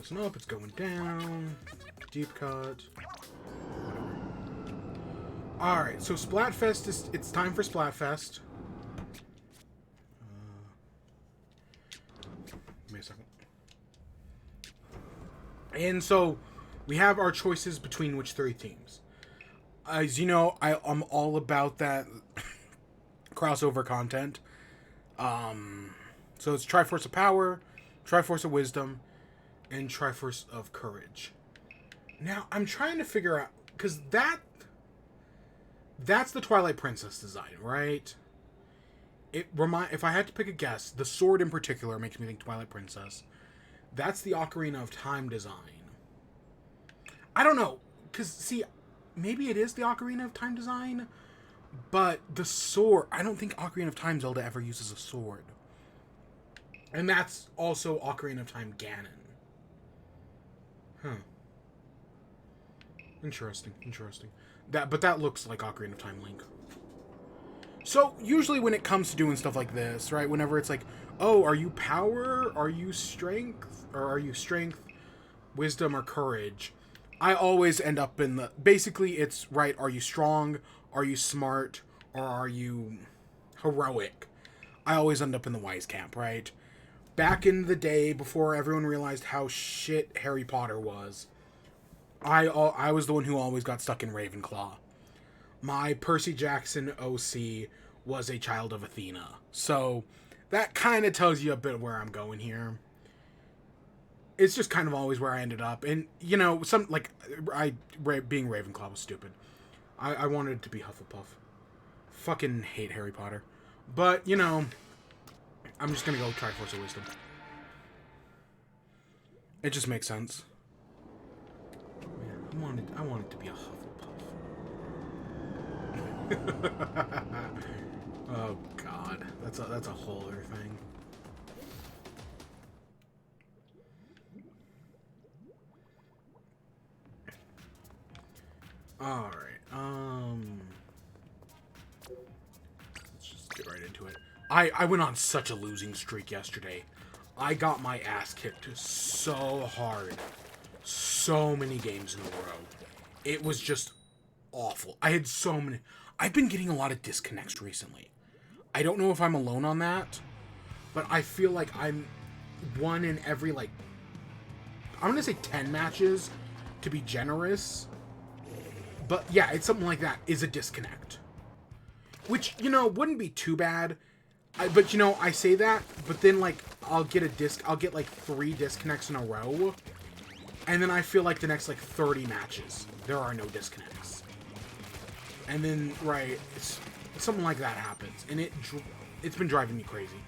Listen up, it's going down. Deep cut. Whatever. Alright, so Splatfest it's time for Splatfest. Give me a second. And so, we have our choices between which 3 teams. As you know, I'm all about that crossover content. So it's Triforce of Power, Triforce of Wisdom, and Triforce of Courage. Now, I'm trying to figure out... Because that's the Twilight Princess design, right? If I had to pick a guess, the sword in particular makes me think Twilight Princess. That's the Ocarina of Time design. I don't know. Because, see, maybe it is the Ocarina of Time design, but the sword... I don't think Ocarina of Time Zelda ever uses a sword. And that's also Ocarina of Time Ganon. Huh. Interesting. But that looks like Ocarina of Time Link. So, usually when it comes to doing stuff like this, right, whenever it's like, oh, are you power? Are you strength? Or are you strength, wisdom, or courage? I always end up in the... Basically, it's, right, are you strong? Are you smart? Or are you heroic? I always end up in the wise camp, right? Back in the day, before everyone realized how shit Harry Potter was, I was the one who always got stuck in Ravenclaw. My Percy Jackson OC was a child of Athena. So, that kind of tells you a bit where I'm going here. It's just kind of always where I ended up. And, you know, being Ravenclaw was stupid. I wanted it to be Hufflepuff. Fucking hate Harry Potter. But, you know, I'm just gonna go Triforce of Wisdom. It just makes sense. Man, I wanted to be a Hufflepuff. Oh God, that's a whole other thing. All right, let's just get right into it. I went on such a losing streak yesterday. I got my ass kicked so hard. So many games in a row. It was just awful. I had so many... I've been getting a lot of disconnects recently. I don't know if I'm alone on that, but I feel like I'm one in every, like... I'm going to say 10 matches, to be generous. But yeah, it's something like that, is a disconnect. Which, you know, wouldn't be too bad. But, you know, I say that, but then, like, I'll get like 3 disconnects in a row, and then I feel like the next, like, 30 matches, there are no disconnects. And then, right, it's something like that happens, and it's been driving me crazy.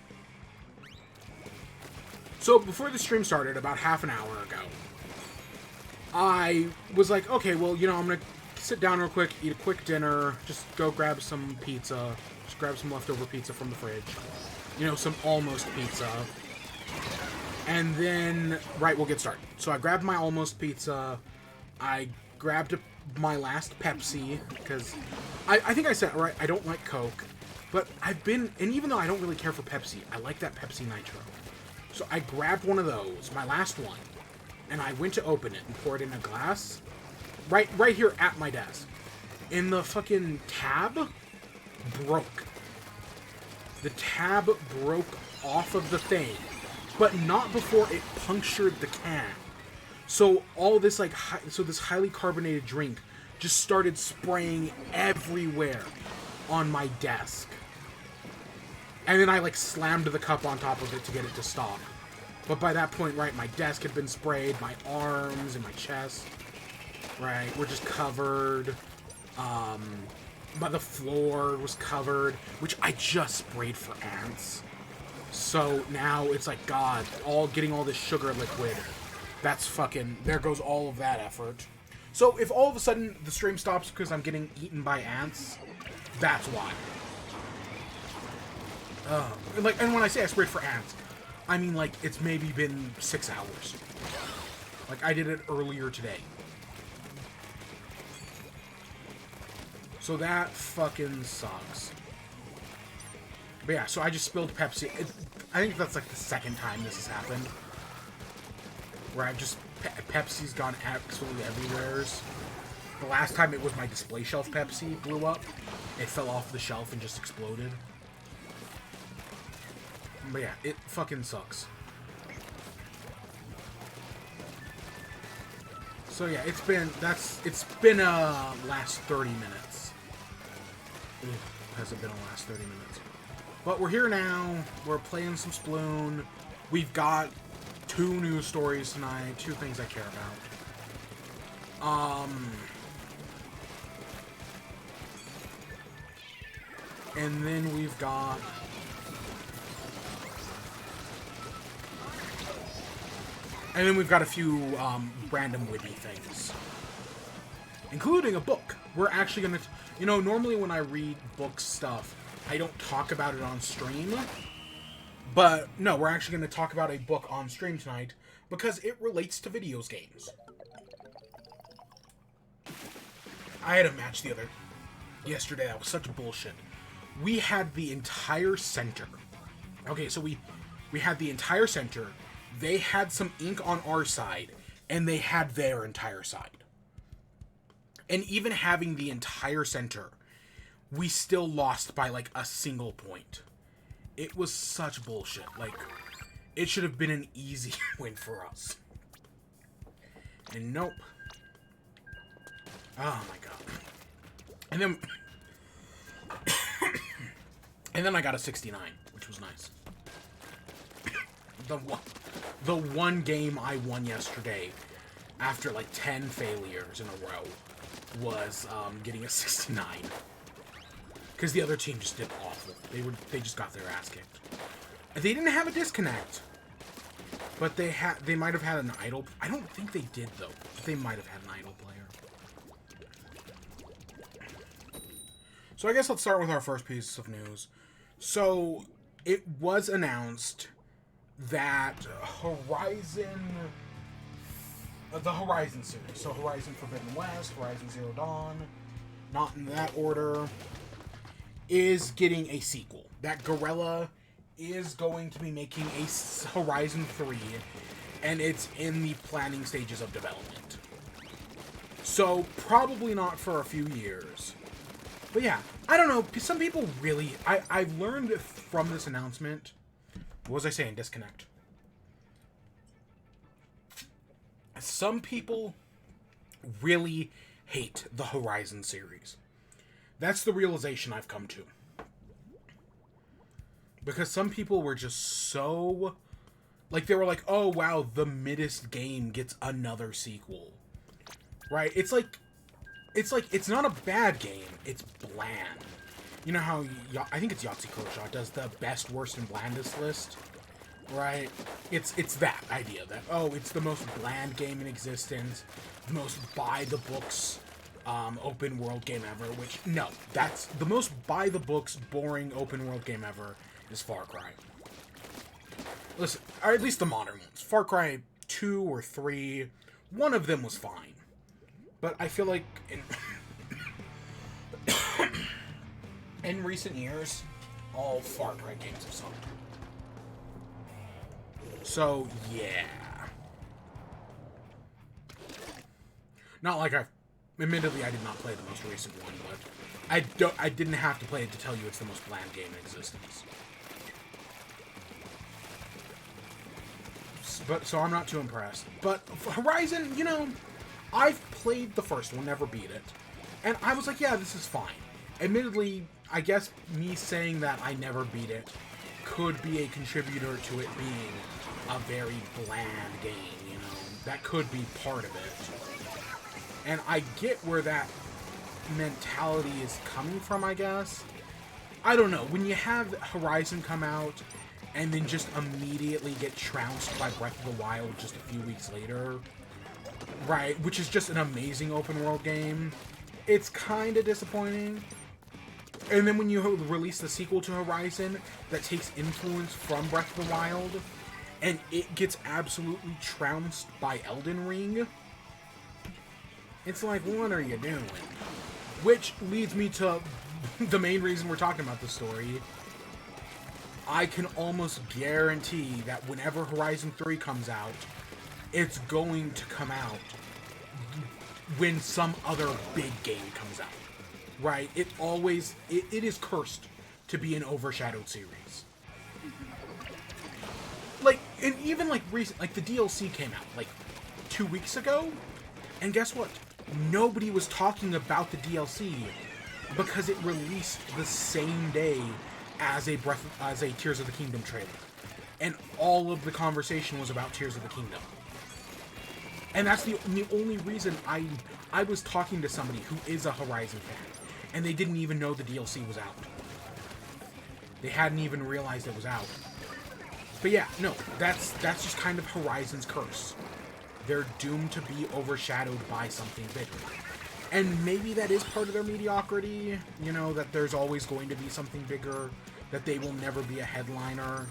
So, before the stream started, about half an hour ago, I was like, okay, well, you know, I'm gonna sit down real quick, eat a quick dinner, just go grab some pizza. Just grab some leftover pizza from the fridge. You know, some almost pizza. And then, right, we'll get started. So I grabbed my almost pizza. I grabbed my last Pepsi, because I think I said, right, I don't like Coke. But and even though I don't really care for Pepsi, I like that Pepsi Nitro. So I grabbed one of those, my last one, and I went to open it and pour it in a glass. Right here at my desk. And the fucking tab broke. The tab broke off of the thing, but not before it punctured the can. So all this this highly carbonated drink just started spraying everywhere on my desk. And then I like slammed the cup on top of it to get it to stop. But by that point, right, my desk had been sprayed, my arms and my chest, right, were just covered. But the floor was covered, which I just sprayed for ants. So now it's like, God, getting all this sugar liquid. That's fucking, there goes all of that effort. So if all of a sudden the stream stops because I'm getting eaten by ants, that's why. And when I say I sprayed for ants, I mean like it's maybe been 6 hours. Like I did it earlier today. So that fucking sucks. But yeah, so I just spilled Pepsi. I think that's like the second time this has happened. where I've just Pepsi's gone absolutely everywhere. The last time it was my display shelf Pepsi blew up. It fell off the shelf and just exploded. But yeah, it fucking sucks. So yeah, it's been last 30 minutes. Ooh, hasn't been a last 30 minutes. But we're here now. We're playing some Splatoon. We've got 2 news stories tonight. 2 things I care about. And then we've got... And then we've got a few random WIBE things. Including a book. We're actually going to... You know, normally when I read book stuff, I don't talk about it on stream. But, no, we're actually going to talk about a book on stream tonight because it relates to videos games. I had a match yesterday that was such bullshit. We had the entire center. Okay, so we had the entire center. They had some ink on our side, and they had their entire side. And even having the entire center, we still lost by, like, a single point. It was such bullshit. Like, it should have been an easy win for us. And nope. Oh my god. And then... and then I got a 69, which was nice. The one game I won yesterday, after like 10 failures in a row, was getting a 69. Because the other team just did awful. They just got their ass kicked. They didn't have a disconnect, but they might have had an idle. I don't think they did though. They might have had an idle player. So I guess let's start with our first piece of news. So it was announced that the Horizon series, so Horizon Forbidden West, Horizon Zero Dawn, not in that order, is getting a sequel. That Guerrilla is going to be making a Horizon 3, and it's in the planning stages of development. So probably not for a few years. But yeah, I don't know, some people really... I've learned from this announcement... What was I saying? Disconnect. Some people really hate the Horizon series. That's the realization I've come to. Because some people were just so... Like, they were like, oh, wow, the middest game gets another sequel. Right? It's like, it's not a bad game, it's bland. You know how, I think it's Yahtzee Kershaw does the best, worst, and blandest list? Right? It's that idea that, oh, it's the most bland game in existence, the most by-the-books open-world game ever, which, no, that's the most by-the-books, boring open-world game ever is Far Cry. Listen, or at least the modern ones. Far Cry 2 or 3, one of them was fine. But I feel like in recent years, all Far Cry games have sucked. So, yeah. Not like admittedly, I did not play the most recent one, but I didn't have to play it to tell you it's the most bland game in existence. So I'm not too impressed. But Horizon, you know... I've played the first one, never beat it, and I was like, yeah, this is fine. Admittedly, I guess me saying that I never beat it could be a contributor to it being a very bland game, you know? That could be part of it. And I get where that mentality is coming from, I guess. I don't know, when you have Horizon come out and then just immediately get trounced by Breath of the Wild just a few weeks later... Right, which is just an amazing open world game. It's kind of disappointing. And then when you release the sequel to Horizon that takes influence from Breath of the Wild, and it gets absolutely trounced by Elden Ring, it's like, what are you doing? Which leads me to the main reason we're talking about this story. I can almost guarantee that whenever Horizon 3 comes out, it's going to come out when some other big game comes out, right? It is cursed to be an overshadowed series. Like, and even like recent, like the DLC came out like 2 weeks ago, and guess what? Nobody was talking about the DLC because it released the same day as a Tears of the Kingdom trailer, and all of the conversation was about Tears of the Kingdom. And that's the only reason I was talking to somebody who is a Horizon fan, and they didn't even know the DLC was out. They hadn't even realized it was out. But yeah, no, that's just kind of Horizon's curse. They're doomed to be overshadowed by something bigger. And maybe that is part of their mediocrity, you know, that there's always going to be something bigger, that they will never be a headliner.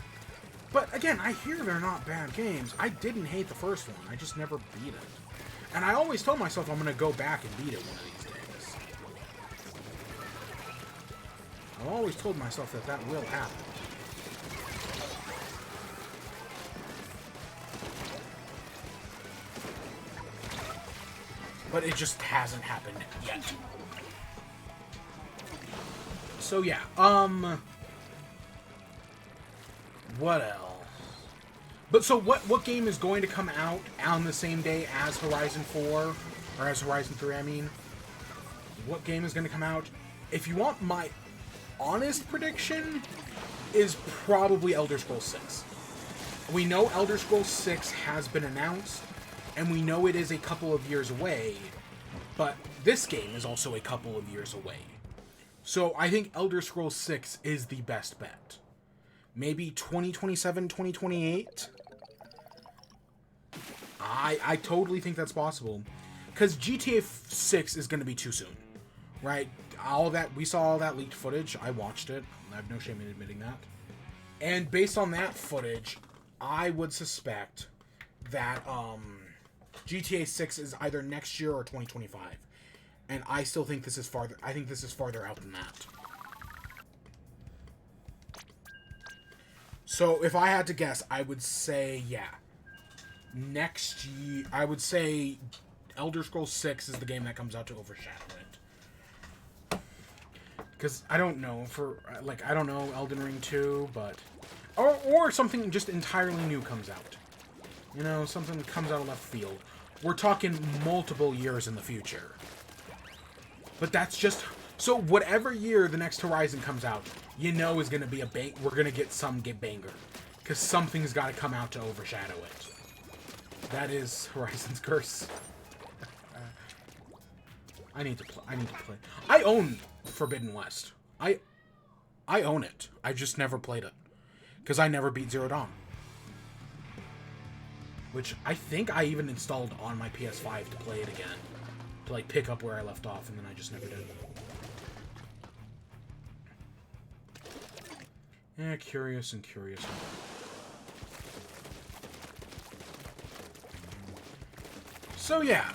But again, I hear they're not bad games. I didn't hate the first one, I just never beat it. And I always told myself I'm going to go back and beat it one of these days. I've always told myself that will happen. But it just hasn't happened yet. So yeah, what else? But so what game is going to come out on the same day as Horizon 4, or as Horizon 3, I mean? What game is going to come out? If you want my honest prediction, is probably Elder Scrolls 6. We know Elder Scrolls 6 has been announced, and we know it is a couple of years away, but this game is also a couple of years away. So I think Elder Scrolls 6 is the best bet. Maybe 2027, 2028? I totally think that's possible. Because GTA 6 is going to be too soon, right? We saw all that leaked footage. I watched it. I have no shame in admitting that. And based on that footage, I would suspect that GTA 6 is either next year or 2025. And I still think this is farther. I think this is farther out than that. So if I had to guess, I would say, yeah, next year. I would say Elder Scrolls 6 is the game that comes out to overshadow it. Because I don't know, I don't know Elden Ring 2, but or something just entirely new comes out. You know, something that comes out of left field. We're talking multiple years in the future. But that's just... So whatever year the next Horizon comes out, you know is going to be a bang. We're going to get some banger. Because something's got to come out to overshadow it. That is Horizon's curse. I need to play. I own Forbidden West. I own it. I just never played it. Because I never beat Zero Dawn. Which I think I even installed on my PS5 to play it again. To like pick up where I left off, and then I just never did. Yeah, curious and curious. So yeah,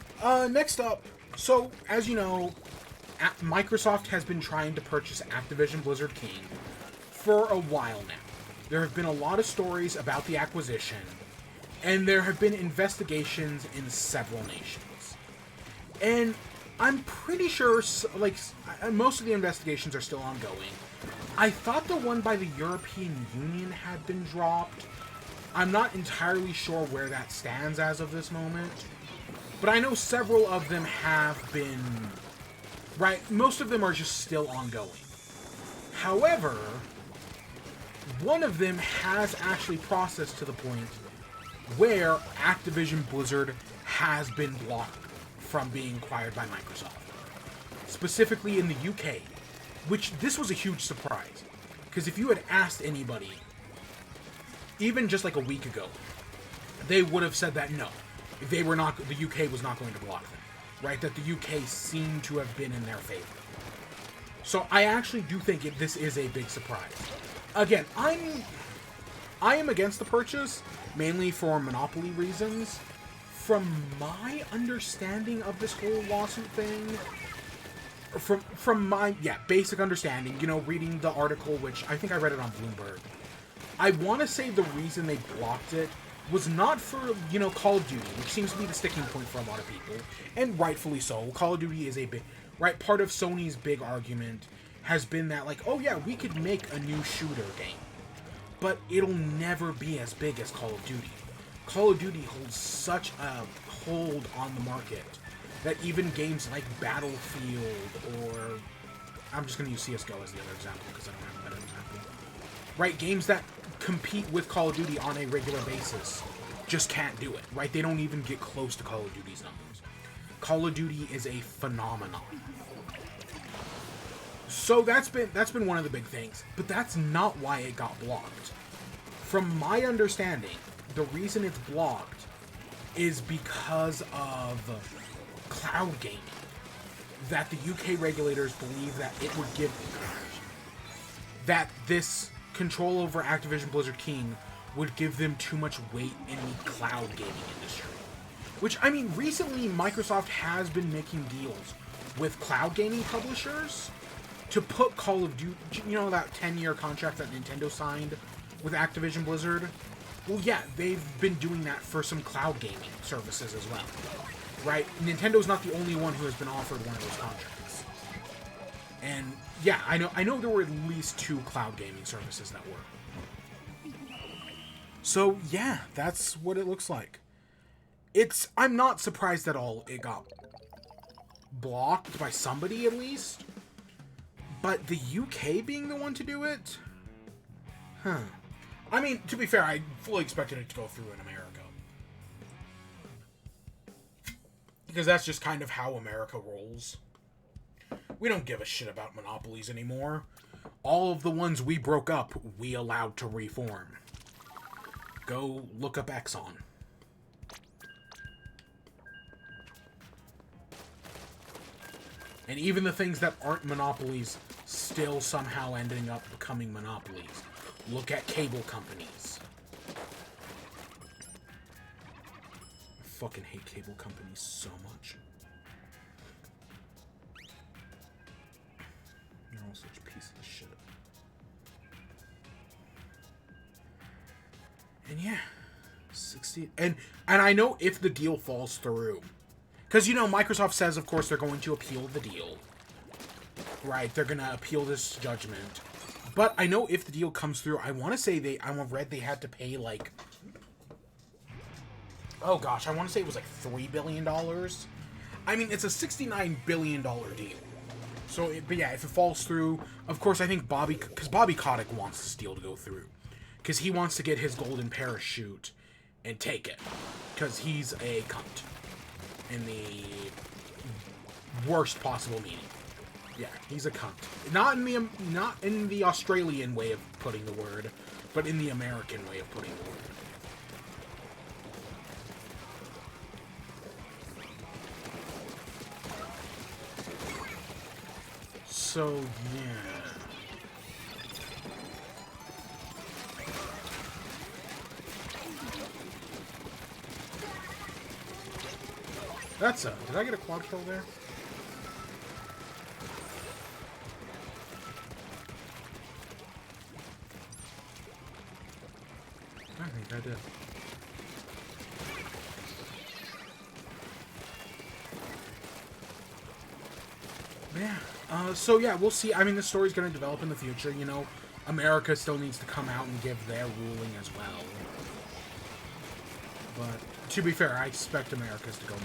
next up. So as you know, Microsoft has been trying to purchase Activision Blizzard King for a while now. There have been a lot of stories about the acquisition, and there have been investigations in several nations. And I'm pretty sure, like, most of the investigations are still ongoing. I thought the one by the European Union had been dropped. I'm not entirely sure where that stands as of this moment. But I know several of them have been... Right, most of them are just still ongoing. However, one of them has actually processed to the point where Activision Blizzard has been blocked from being acquired by Microsoft. Specifically in the UK, which this was a huge surprise. Because if you had asked anybody, even just like a week ago, they would have said that no, they were not. The UK was not going to block them, right? That the UK seemed to have been in their favor. So I actually do think this is a big surprise. Again, I am against the purchase, mainly for monopoly reasons. From my understanding of this whole lawsuit thing, from my, basic understanding, you know, reading the article, which I think I read it on Bloomberg, I want to say the reason they blocked it was not for, you know, Call of Duty, which seems to be the sticking point for a lot of people, and rightfully so. Call of Duty is a big, right, part of Sony's big argument has been that, like, oh yeah, we could make a new shooter game, but it'll never be as big as Call of Duty. Call of Duty holds such a hold on the market that even games like Battlefield, or I'm just going to use CSGO as the other example because I don't have a better example. Right, games that compete with Call of Duty on a regular basis just can't do it, right? They don't even get close to Call of Duty's numbers. Call of Duty is a phenomenon. So that's been one of the big things, but that's not why it got blocked. From my understanding, the reason it's blocked is because of cloud gaming. That the UK regulators believe that it would give that this control over Activision Blizzard King would give them too much weight in the cloud gaming industry. Which, I mean, recently Microsoft has been making deals with cloud gaming publishers to put Call of Duty, you know, that 10-year contract that Nintendo signed with Activision Blizzard? Well, yeah, they've been doing that for some cloud gaming services as well. Right? Nintendo's not the only one who has been offered one of those contracts. And yeah, I know there were at least 2 cloud gaming services that were. So yeah, that's what it looks like. I'm not surprised at all it got blocked by somebody at least. But the UK being the one to do it? Huh. I mean, to be fair, I fully expected it to go through in America. Because that's just kind of how America rolls. We don't give a shit about monopolies anymore. All of the ones we broke up, we allowed to reform. Go look up Exxon. And even the things that aren't monopolies still somehow ending up becoming monopolies. Look at cable companies. I fucking hate cable companies so much. They're all such pieces of shit. And yeah, 60. And I know if the deal falls through, because, you know, Microsoft says, of course, they're going to appeal the deal. Right, they're going to appeal this judgment. But I know if the deal comes through, I want to say I read they had to pay, like, oh gosh, I want to say it was like $3 billion. I mean, it's a $69 billion deal. So, but yeah, if it falls through, of course, I think Bobby Kotick wants this deal to go through. Because he wants to get his golden parachute and take it. Because he's a cunt. In the worst possible meaning. Yeah, he's a cunt. Not in the Australian way of putting the word, but in the American way of putting the word. So, yeah. Did I get a quad kill there? I think I did. Yeah. So yeah, we'll see. I mean, the story's going to develop in the future. You know, America still needs to come out and give their ruling as well. But to be fair, I expect America's to go more.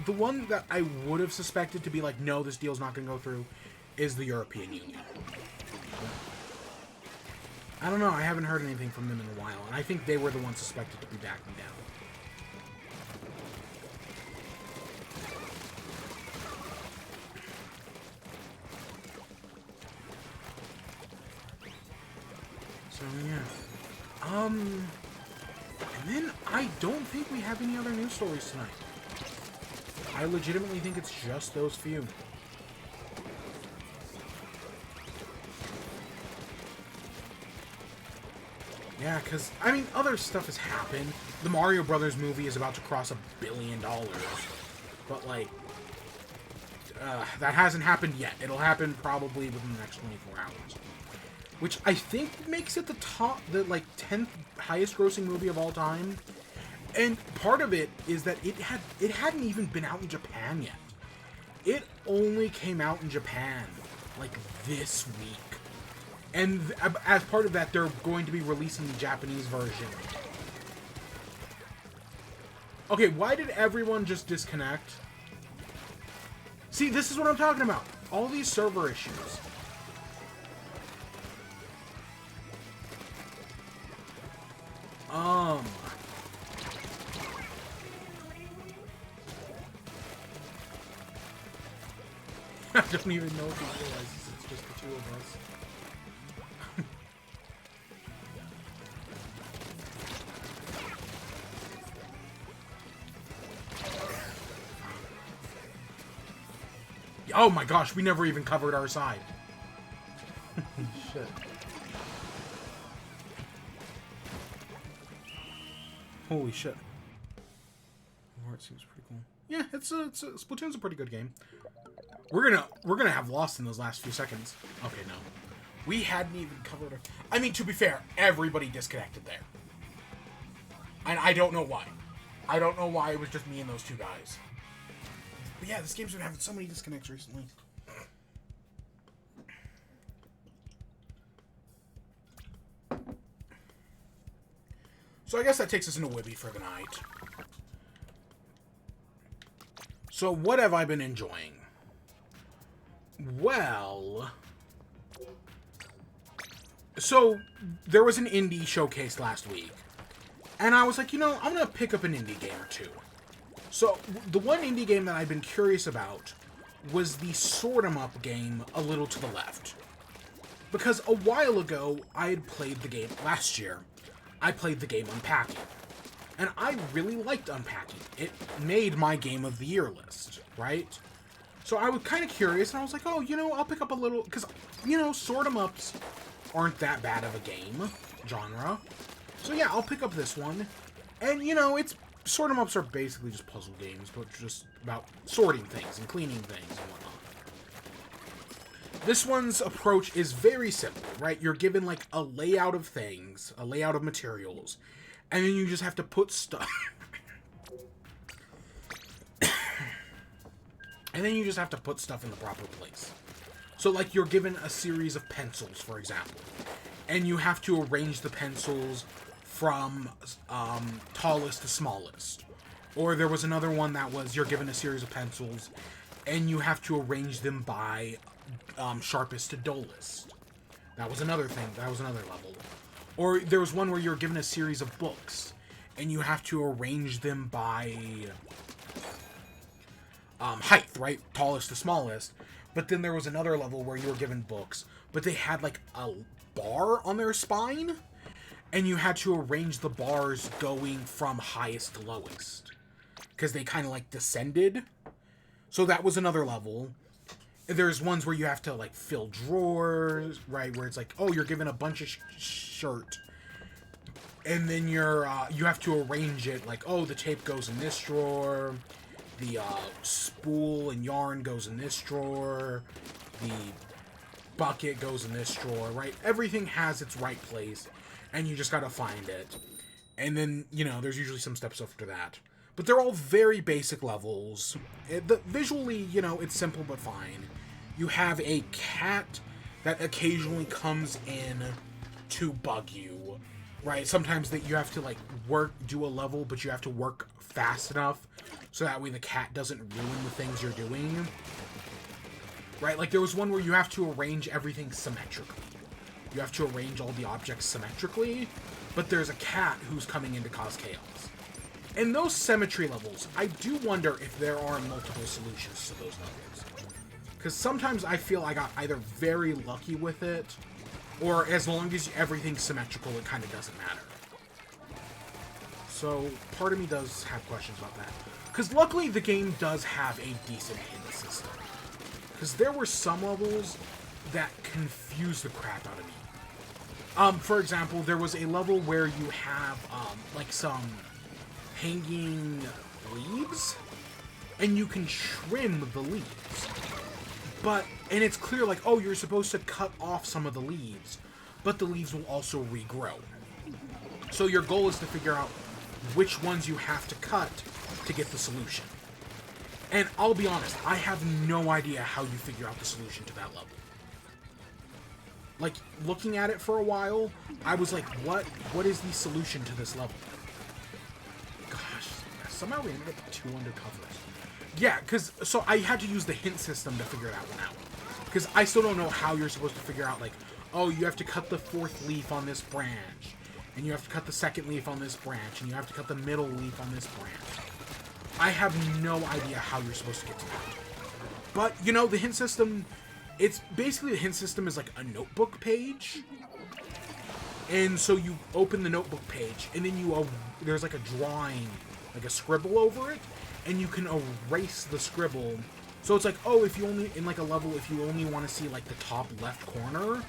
The one that I would have suspected to be like, no, this deal's not going to go through, is the European Union. I don't know. I haven't heard anything from them in a while, and I think they were the ones suspected to be backing down. So yeah. And then I don't think we have any other news stories tonight. I legitimately think it's just those few. Yeah, because, I mean, other stuff has happened. The Mario Brothers movie is about to cross $1 billion. But, like, that hasn't happened yet. It'll happen probably within the next 24 hours. which I think makes it the like 10th highest grossing movie of all time. And part of it is that it hadn't even been out in Japan yet. It only came out in Japan like this week. And as part of that, they're going to be releasing the Japanese version. Okay, why did everyone just disconnect? See, this is what I'm talking about. All these server issues. I don't even know if he realizes it's just the two of us. Oh my gosh, we never even covered our side. Shit. Holy shit. It seems pretty cool. Yeah, Splatoon's a pretty good game. We're gonna have lost in those last few seconds. Okay, no. We hadn't even covered it. I mean, to be fair, everybody disconnected there. And I don't know why. I don't know why it was just me and those two guys. But yeah, this game's been having so many disconnects recently. So I guess that takes us into WIBE for the night. So what have I been enjoying? Well... So, there was an indie showcase last week. And I was like, you know, I'm going to pick up an indie game or two. So, the one indie game that I've been curious about was the Sort 'em Up game A Little to the Left. Because a while ago, I had played the game last year. I played the game Unpacking. And I really liked Unpacking. It made my Game of the Year list, right? So I was kind of curious, and I was like, oh, you know, I'll pick up a little... Because, you know, Sort 'em Ups aren't that bad of a game genre. So yeah, I'll pick up this one. And, you know, it's... Sort 'em Ups are basically just puzzle games, but just about sorting things and cleaning things and whatnot. This one's approach is very simple, right? You're given, like, a layout of things, a layout of materials, and then you just have to put stuff... and then you just have to put stuff in the proper place. So, like, you're given a series of pencils, for example, and you have to arrange the pencils from tallest to smallest. Or there was another one that was you're given a series of pencils, and you have to arrange them by sharpest to dullest. That was another thing. That was another level. Or there was one where you're given a series of books, and you have to arrange them by height, right? Tallest to smallest. But then there was another level where you were given books, but they had like a bar on their spine, and you had to arrange the bars going from highest to lowest, because they kind of like descended. So that was another level. There's ones where you have to like fill drawers, right? Where it's like, oh, you're given a bunch of shirt, and then you have to arrange it like, oh, the tape goes in this drawer, the spool and yarn goes in this drawer, the bucket goes in this drawer, right? Everything has its right place, and you just gotta find it. And then, you know, there's usually some steps after that. But they're all very basic levels. Visually, you know, it's simple but fine. You have a cat that occasionally comes in to bug you, right? Sometimes that you have to, like, do a level, but you have to work fast enough so that way the cat doesn't ruin the things you're doing. Right? Like, there was one where you have to arrange everything symmetrically. You have to arrange all the objects symmetrically, but there's a cat who's coming in to cause chaos. In those symmetry levels, I do wonder if there are multiple solutions to those levels. Because sometimes I feel I got either very lucky with it, or as long as everything's symmetrical, it kind of doesn't matter. So, part of me does have questions about that. Because luckily, the game does have a decent hidden system. Because there were some levels that confused the crap out of me. For example, there was a level where you have, like, some hanging leaves, and you can trim the leaves. And it's clear, like, oh, you're supposed to cut off some of the leaves. but the leaves will also regrow. So your goal is to figure out which ones you have to cut to get the solution. And I'll be honest, I have no idea how you figure out the solution to that level. Like, looking at it for a while, I was like, what is the solution to this level? Gosh, somehow we ended up with 2 undercovers. Yeah, so I had to use the hint system to figure that one out. Because I still don't know how you're supposed to figure out, like, oh, you have to cut the 4th leaf on this branch, and you have to cut the 2nd leaf on this branch, and you have to cut the middle leaf on this branch. I have no idea how you're supposed to get to that. But, you know, the hint system, it's basically, the hint system is like a notebook page. And so you open the notebook page, and then there's like a drawing, like a scribble over it, and you can erase the scribble. So it's like, oh, if you only, in like a level, if you only want to see like the top left corner,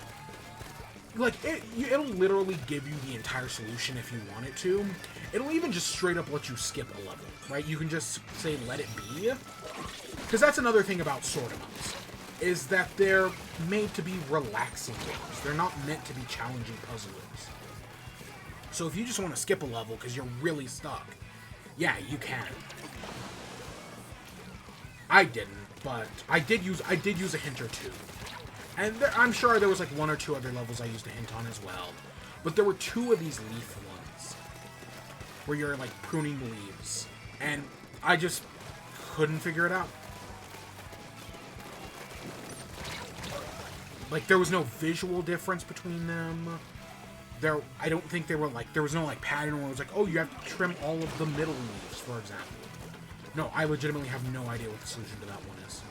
like, it'll literally give you the entire solution if you want it to. It'll even just straight up let you skip a level, right? You can just say, let it be. Because that's another thing about sword emotes, is that they're made to be relaxing games. They're not meant to be challenging puzzles. So if you just want to skip a level because you're really stuck, yeah, you can. I didn't, but I did use a hint or two. And I'm sure there was like 1 or 2 other levels I used a hint on as well. But there were 2 of these leaf ones, where you're like pruning the leaves. And I just couldn't figure it out. Like, there was no visual difference between them. I don't think they were like, there was no like pattern where it was like, oh, you have to trim all of the middle leaves, for example. No, I legitimately have no idea what the solution to that one is.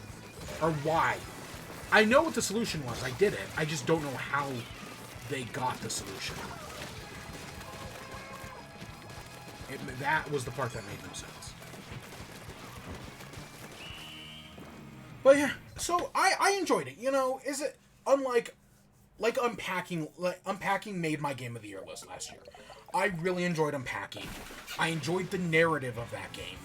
Or why. I know what the solution was. I did it. I just don't know how they got the solution. That was the part that made no sense. But yeah, so I enjoyed it. You know, is it unlike Unpacking? Unpacking made my Game of the Year list last year. I really enjoyed Unpacking. I enjoyed the narrative of that game.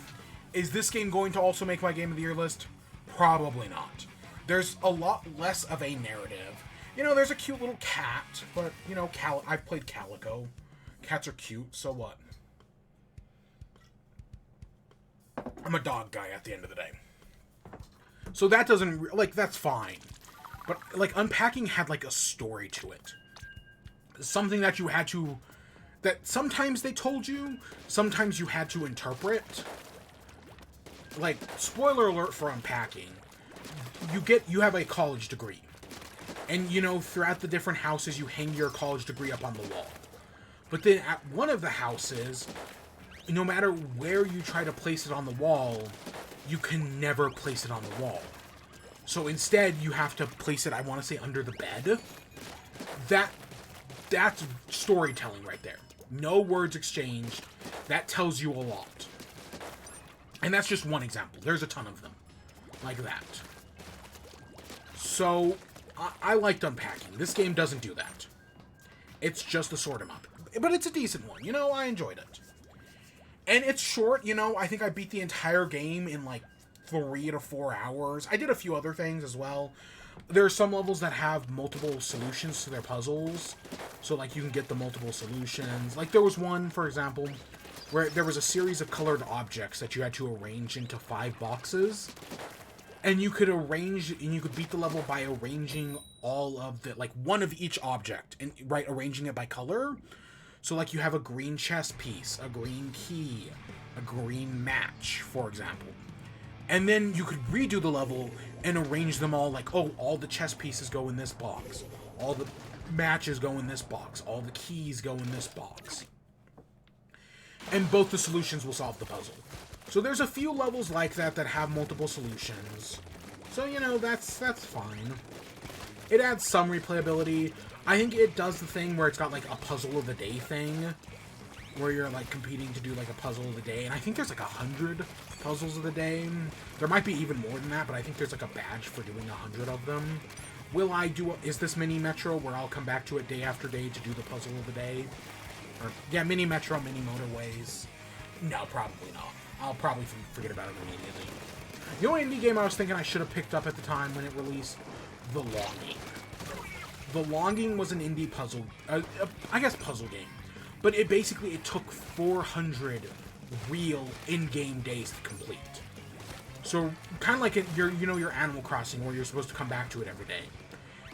Is this game going to also make my Game of the Year list? Probably not. There's a lot less of a narrative. You know, there's a cute little cat, but, you know, I've played Calico. Cats are cute, so what? I'm a dog guy at the end of the day. So that doesn't, like, that's fine. But, like, Unpacking had, like, a story to it. Something that you had to, that sometimes they told you, sometimes you had to interpret. Like, spoiler alert for Unpacking. You have a college degree. And, you know, throughout the different houses, you hang your college degree up on the wall. But then at one of the houses, no matter where you try to place it on the wall, you can never place it on the wall. So instead, you have to place it, I want to say, under the bed. That's storytelling right there. No words exchanged. That tells you a lot. And that's just one example. There's a ton of them like that. So, I liked Unpacking. This game doesn't do that. It's just a sort 'em up. But it's a decent one. You know, I enjoyed it. And it's short, you know. I think I beat the entire game in like 3 to 4 hours. I did a few other things as well. There are some levels that have multiple solutions to their puzzles. So, like, you can get the multiple solutions. Like, there was one, for example, where there was a series of colored objects that you had to arrange into 5 boxes. And you could beat the level by arranging all of the, like, one of each object, and arranging it by color. So, like, you have a green chess piece, a green key, a green match, for example. And then you could redo the level and arrange them all like, oh, all the chess pieces go in this box. All the matches go in this box. All the keys go in this box. And both the solutions will solve the puzzle. So there's a few levels like that that have multiple solutions. So, you know, that's fine. It adds some replayability. I think it does the thing where it's got, like, a puzzle of the day thing, where you're, like, competing to do, like, a puzzle of the day. And I think there's, like, 100 puzzles of the day. There might be even more than that, but I think there's, like, a badge for doing 100 of them. Is this Mini Metro, where I'll come back to it day after day to do the puzzle of the day? Or, yeah, Mini Metro, Mini Motorways. No, probably not. I'll probably forget about it immediately. The only indie game I was thinking I should have picked up at the time when it released, The Longing. The Longing was an indie puzzle, I guess puzzle game, but it took 400 real in-game days to complete. So kind of like your Animal Crossing, where you're supposed to come back to it every day.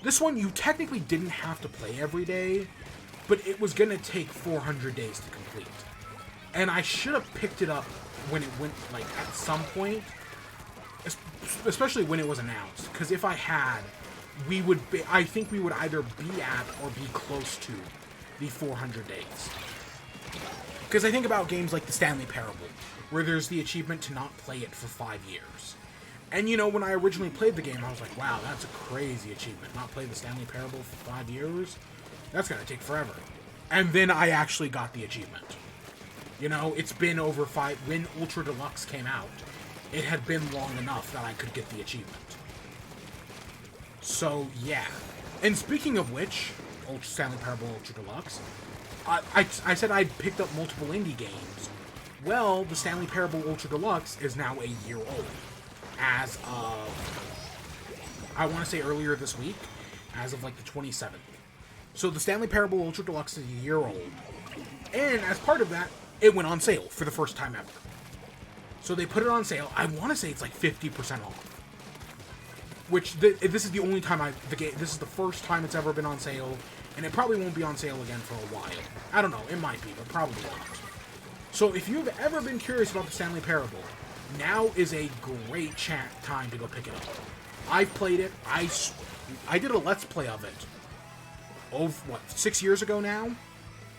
This one, you technically didn't have to play every day, but it was gonna take 400 days to complete. And I should have picked it up when it went, like, at some point, especially when it was announced, because if I had, I think we would either be at or be close to the 400 days. Because I think about games like the Stanley Parable, where there's the achievement to not play it for 5 years. And, you know, when I originally played the game, I was like, wow, that's a crazy achievement. Not play the Stanley Parable for 5 years? That's gonna take forever. And then I actually got the achievement. You know, it's been over 5... When Ultra Deluxe came out, it had been long enough that I could get the achievement. So, yeah. And speaking of which, Stanley Parable Ultra Deluxe, I said I'd picked up multiple indie games. Well, the Stanley Parable Ultra Deluxe is now a year old. As of, I want to say earlier this week, as of like the 27th. So the Stanley Parable Ultra Deluxe is a year old. And as part of that, it went on sale for the first time ever. So they put it on sale. I want to say it's like 50% off. Which, this is the only time this is the first time it's ever been on sale. And it probably won't be on sale again for a while. I don't know, it might be, but probably not. So if you've ever been curious about the Stanley Parable, now is a great time to go pick it up. I've played it. I did a Let's Play of it. Over, 6 years ago now?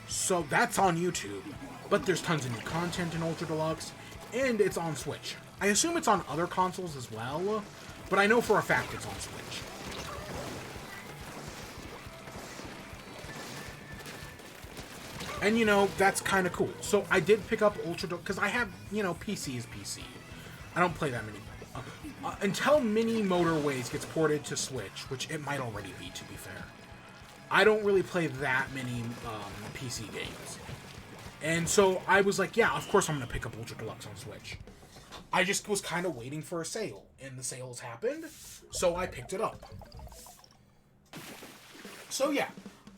So that's on YouTube. But there's tons of new content in Ultra Deluxe. And it's on Switch. I assume it's on other consoles as well. But I know for a fact it's on Switch. And, you know, that's kind of cool. So I did pick up Ultra Deluxe, because I have, you know, PC is PC. I don't play that many. Until Mini Motorways gets ported to Switch, which it might already be, to be fair, I don't really play that many PC games. And so I was like, yeah, of course I'm going to pick up Ultra Deluxe on Switch. I just was kind of waiting for a sale, and the sales happened, so I picked it up. So yeah,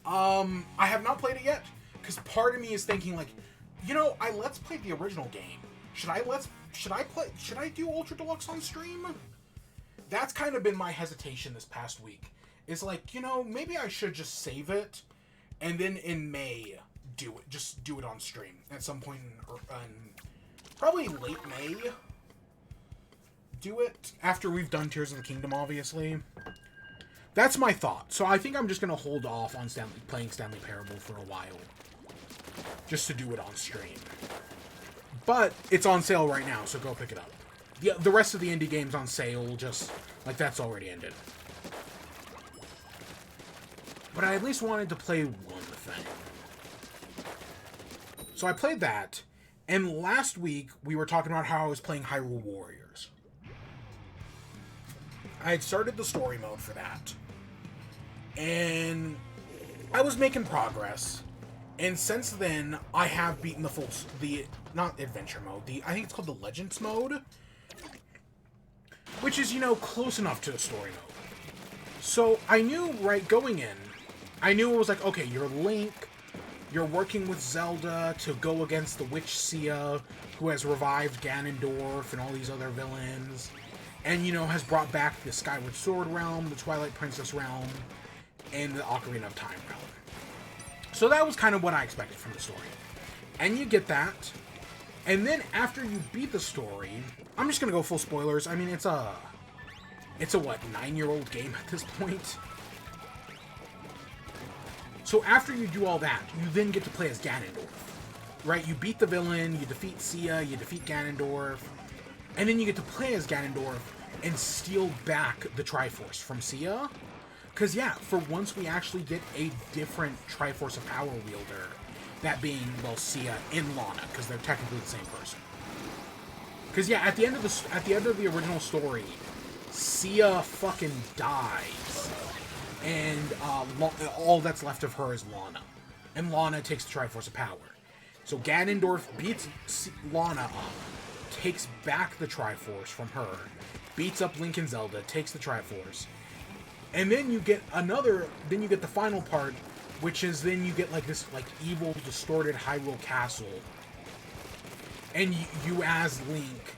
I have not played it yet, because part of me is thinking, like, you know, I Let's Play the original game. Should I do Ultra Deluxe on stream? That's kind of been my hesitation this past week. Is like, you know, maybe I should just save it, and then in May do it. Just do it on stream at some point in probably late May. Do it after we've done Tears of the Kingdom, obviously. That's my thought. So I think I'm just gonna hold off on playing Stanley Parable for a while, just to do it on stream. But it's on sale right now, so go pick it up. Yeah, the rest of the indie games on sale, just like that's already ended. But I at least wanted to play one thing. So I played that, and last week we were talking about how I was playing Hyrule Warriors. I had started the story mode for that, and I was making progress. And since then, I have beaten not adventure mode, I think it's called the Legends mode, which is, you know, close enough to the story mode. So I knew, right, going in, I knew it was like, okay, you're Link, you're working with Zelda to go against the Witch Sia, who has revived Ganondorf and all these other villains, and, you know, has brought back the Skyward Sword realm, the Twilight Princess realm, and the Ocarina of Time realm. So that was kind of what I expected from the story. And you get that. And then after you beat the story, I'm just going to go full spoilers. I mean, it's a what, 9-year-old game at this point? So after you do all that, you then get to play as Ganondorf. Right? You beat the villain, you defeat Sia, you defeat Ganondorf, and then you get to play as Ganondorf and steal back the Triforce from Sia. Because, yeah, for once we actually get a different Triforce of Power wielder. That being, well, Sia in Lana, because they're technically the same person. Because, yeah, at the end of the original story, Sia fucking dies. And all that's left of her is Lana. And Lana takes the Triforce of Power. So Ganondorf beats Lana up, takes back the Triforce from her, beats up Link and Zelda, takes the Triforce, And then you get the final part, which is then you get like this like evil, distorted Hyrule Castle. And you as Link,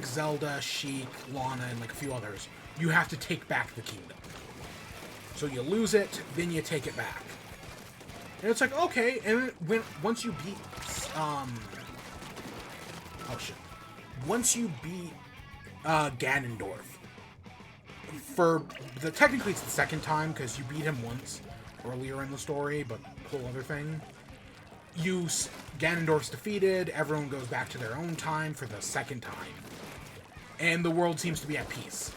Zelda, Sheik, Lana, and like a few others, you have to take back the kingdom. So you lose it, then you take it back. And it's like, okay, and once you beat once you beat Ganondorf, technically it's the second time because you beat him once earlier in the story, but whole other thing. Ganondorf's defeated, everyone goes back to their own time for the second time. And the world seems to be at peace.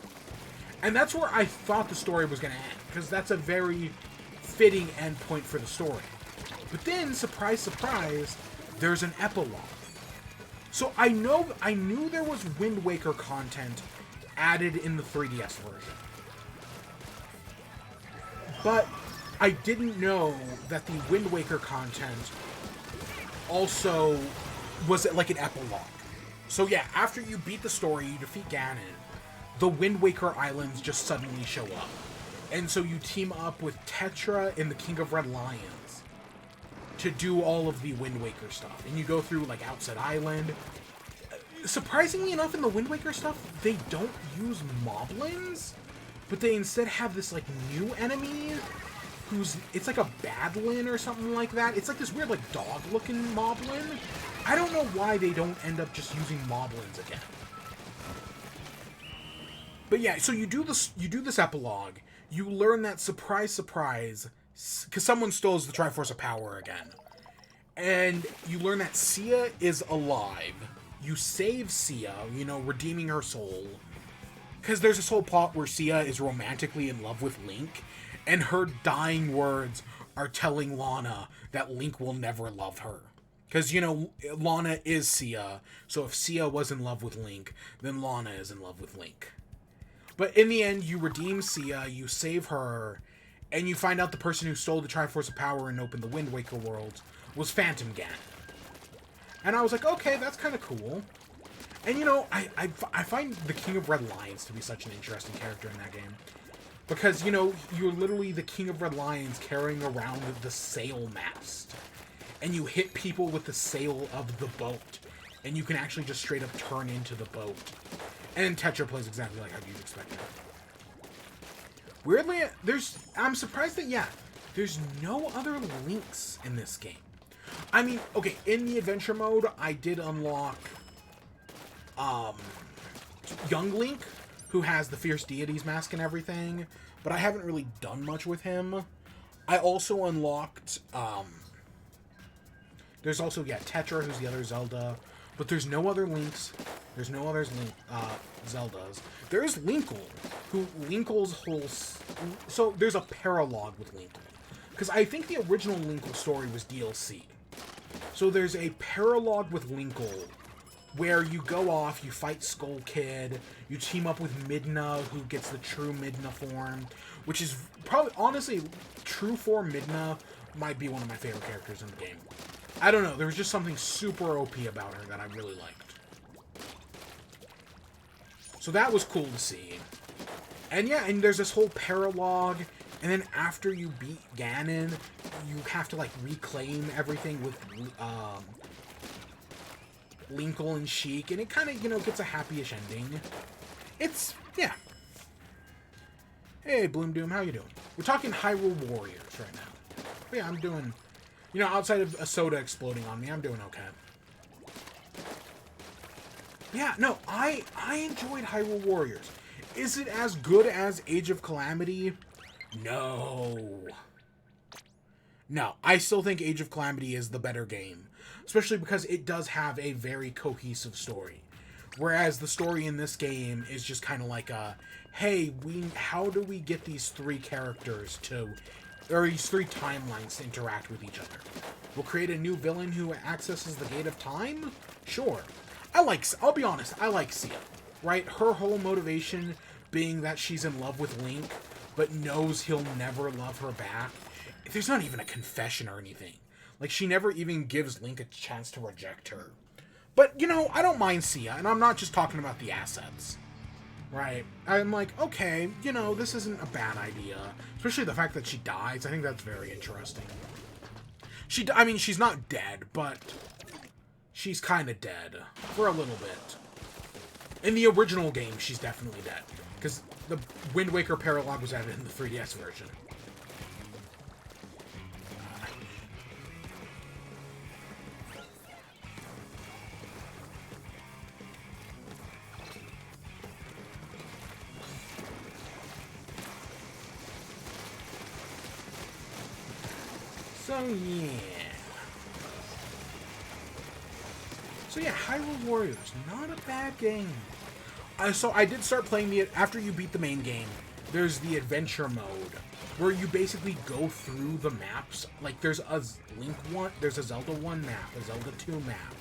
And that's where I thought the story was going to end, because that's a very fitting endpoint for the story. But then, surprise, surprise, there's an epilogue. So I knew there was Wind Waker content added in the 3DS version. But I didn't know that the Wind Waker content also was like an epilogue. So yeah, after you beat the story, you defeat Ganon, the Wind Waker Islands just suddenly show up. And so you team up with Tetra and the King of Red Lions to do all of the Wind Waker stuff. And you go through like Outset Island. Surprisingly enough, in the Wind Waker stuff, they don't use moblins, but they instead have this like new enemy it's like a Badlin or something like that. It's like this weird like dog-looking moblin. I don't know why they don't end up just using moblins again. But yeah, so you do this epilogue. You learn that, surprise, surprise, because someone stole the Triforce of Power again. And you learn that Sia is alive. You save Sia, redeeming her soul. Because there's this whole plot where Sia is romantically in love with Link, and her dying words are telling Lana that Link will never love her. Because, Lana is Sia, so if Sia was in love with Link, then Lana is in love with Link. But in the end, you redeem Sia, you save her, and you find out the person who stole the Triforce of Power and opened the Wind Waker world was Phantom Ganon. And I was like, okay, that's kind of cool. And, I find the King of Red Lions to be such an interesting character in that game. Because, you're literally the King of Red Lions carrying around the sail mast. And you hit people with the sail of the boat. And you can actually just straight up turn into the boat. And Tetra plays exactly like how you'd expect it. Weirdly, I'm surprised that, there's no other Links in this game. I mean, okay, in the adventure mode, I did unlock, Young Link, who has the Fierce Deities mask and everything, but I haven't really done much with him. I also unlocked, there's also, Tetra, who's the other Zelda, but there's no other Links, there's no other Zeldas. There's Linkle, Linkle's whole, so there's a paralogue with Linkle, because I think the original Linkle story was DLC. So there's a paralogue with Linkle, where you go off, you fight Skull Kid, you team up with Midna, who gets the true Midna form, which is probably, honestly, true form Midna might be one of my favorite characters in the game. I don't know, there was just something super OP about her that I really liked. So that was cool to see. And and there's this whole paralogue, and then after you beat Ganon, you have to, like, reclaim everything with, Linkle and Sheik, and it kind of, gets a happy-ish ending. It's, Hey, Bloom Doom, how you doing? We're talking Hyrule Warriors right now. But yeah, I'm doing, outside of a soda exploding on me, I'm doing okay. Yeah, no, I enjoyed Hyrule Warriors. Is it as good as Age of Calamity? No. No, I still think Age of Calamity is the better game. Especially because it does have a very cohesive story. Whereas the story in this game is just kind of like a, hey, how do we get these three characters or these three timelines to interact with each other? We'll create a new villain who accesses the Gate of Time? Sure. I'll be honest, I like Sia. Right? Her whole motivation being that she's in love with Link, but knows he'll never love her back. There's not even a confession or anything. Like, she never even gives Link a chance to reject her. But, I don't mind Sia, and I'm not just talking about the assets. Right. I'm like, okay, you know, this isn't a bad idea. Especially the fact that she dies. I think that's very interesting. I mean, she's not dead, but she's kind of dead for a little bit. In the original game, she's definitely dead. Because the Wind Waker paralogue was added in the 3DS version. So, yeah. So, yeah, Hyrule Warriors. Not a bad game. So, I did start playing the... After you beat the main game, there's the adventure mode, where you basically go through the maps. Like, there's a Link 1... There's a Zelda 1 map, a Zelda 2 map,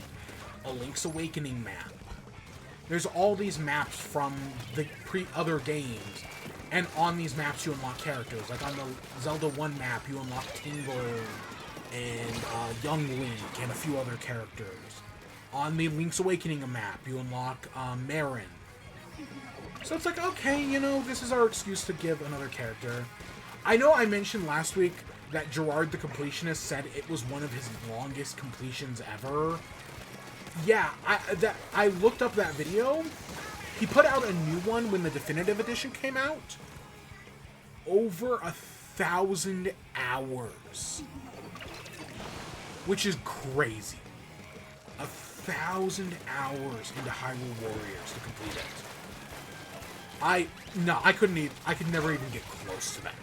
a Link's Awakening map. There's all these maps from the other games. And on these maps, you unlock characters. Like, on the Zelda 1 map, you unlock Tingle and Young Link and a few other characters. On the Link's Awakening map, you unlock Marin. So it's like, okay, you know, this is our excuse to give another character. I know I mentioned last week that Gerard the Completionist said it was one of his longest completions ever. Yeah, I looked up that video. He put out a new one when the Definitive Edition came out. Over 1,000 hours. Which is crazy. 1,000 hours into Hyrule Warriors to complete it. I could never even get close to that.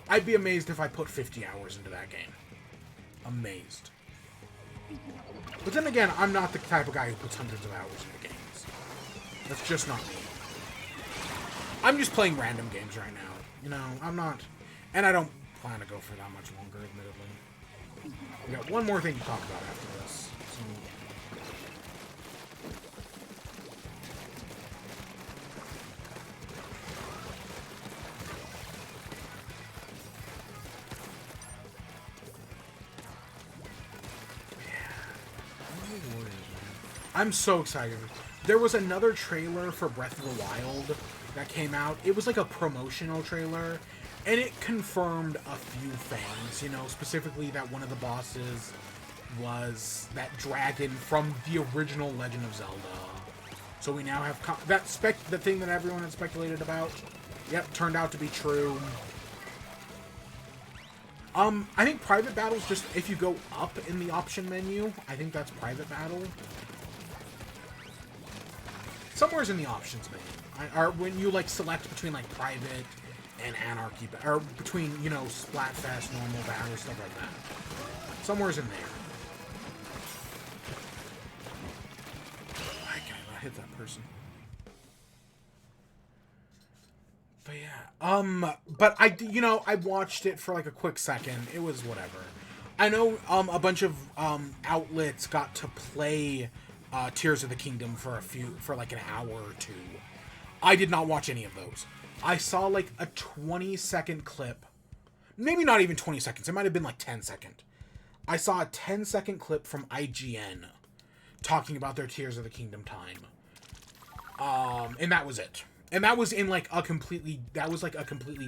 I'd be amazed if I put 50 hours into that game. Amazed. But then again, I'm not the type of guy who puts hundreds of hours into games. That's just not me. I'm just playing random games right now. You know, I'm not... And I don't plan to go for that much longer, admittedly. We got one more thing to talk about after this. So... I'm so excited. There was another trailer for Breath of the Wild that came out. It was like a promotional trailer, and it confirmed a few things, you know, specifically that one of the bosses was that dragon from the original Legend of Zelda. So we now have the thing that everyone had speculated about. Yep, turned out to be true. I think private battles, just if you go up in the option menu, I think that's private battle. Somewhere's in the options menu, or when you like select between like private and anarchy, or between, you know, Splatfest, normal battle, stuff like that. Somewhere's in there. Why can I not hit that person? But yeah, but I watched it for like a quick second. It was whatever. I know a bunch of outlets got to play Tears of the Kingdom for like an hour or two. I did not watch any of those. I saw like a 20-second clip. Maybe not even 20 seconds. It might have been like 10 seconds. I saw a 10-second clip from IGN talking about their Tears of the Kingdom time. And that was it. And that was in like a completely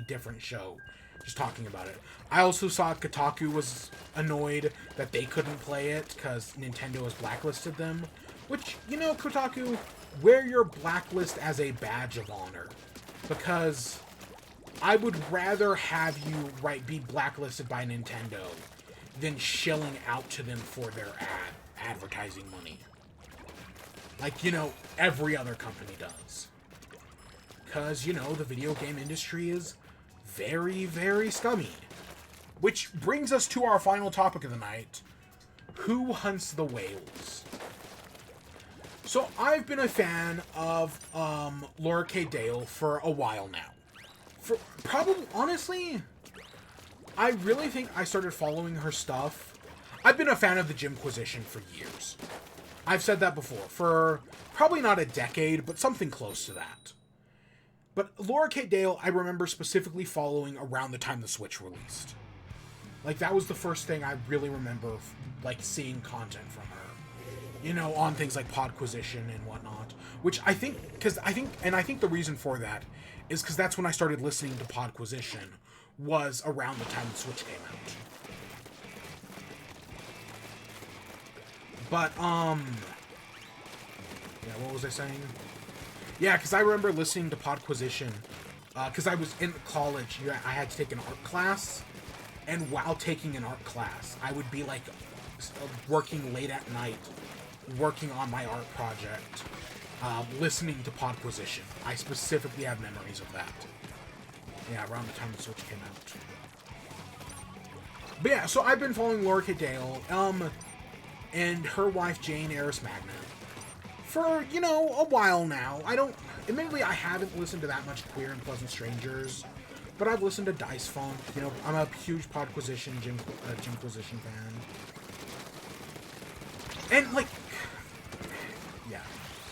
different show. Just talking about it. I also saw Kotaku was annoyed that they couldn't play it because Nintendo has blacklisted them. Which, you know, Kotaku, wear your blacklist as a badge of honor. Because I would rather have you be blacklisted by Nintendo than shilling out to them for their advertising money. Like, you know, every other company does. Because, you know, the video game industry is very, very scummy. Which brings us to our final topic of the night. Who hunts the whales? So, I've been a fan of Laura K. Dale for a while now. Honestly, I really think I started following her stuff. I've been a fan of the Jimquisition for years. I've said that before. For probably not a decade, but something close to that. But Laura K. Dale, I remember specifically following around the time the Switch released. Like, that was the first thing I really remember, like, seeing content from her. on things like Podquisition and whatnot. Which I think the reason for that is because that's when I started listening to Podquisition, was around the time the Switch came out. But, yeah, what was I saying? Yeah, because I remember listening to Podquisition, because I was in college, I had to take an art class, and while taking an art class, I would be, like, working late at night, working on my art project, listening to Podquisition. I specifically have memories of that. Yeah, around the time the Switch came out. But yeah, so I've been following Laura K. Dale, and her wife, Jane Eris Magna, for, a while now. Admittedly, I haven't listened to that much Queer and Pleasant Strangers, but I've listened to Dice Funk. I'm a huge Podquisition, Jimquisition fan. And, like, yeah.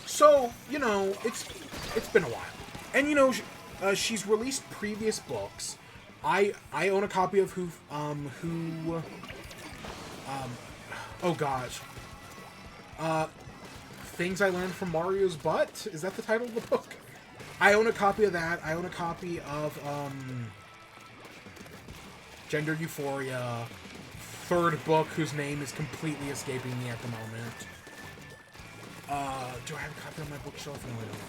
So, it's been a while. And, she's released previous books. I own a copy of oh gosh. Things I Learned from Mario's Butt? Is that the title of the book? I own a copy of that. I own a copy of, Gender Euphoria. Third book, whose name is completely escaping me at the moment. Do I have a copy on my bookshelf? No, I don't.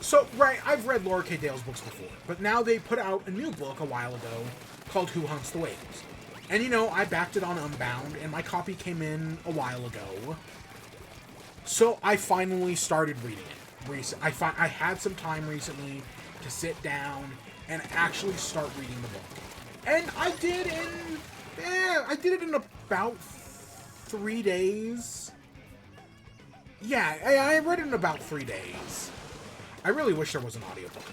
So, right, I've read Laura K. Dale's books before, but now they put out a new book a while ago called Who Hunts the Whales? And, I backed it on Unbound, and my copy came in a while ago. So I finally started reading it. I had some time recently to sit down and actually start reading the book. And I did it in about 3 days. Yeah, I read it in about 3 days. I really wish there was an audiobook.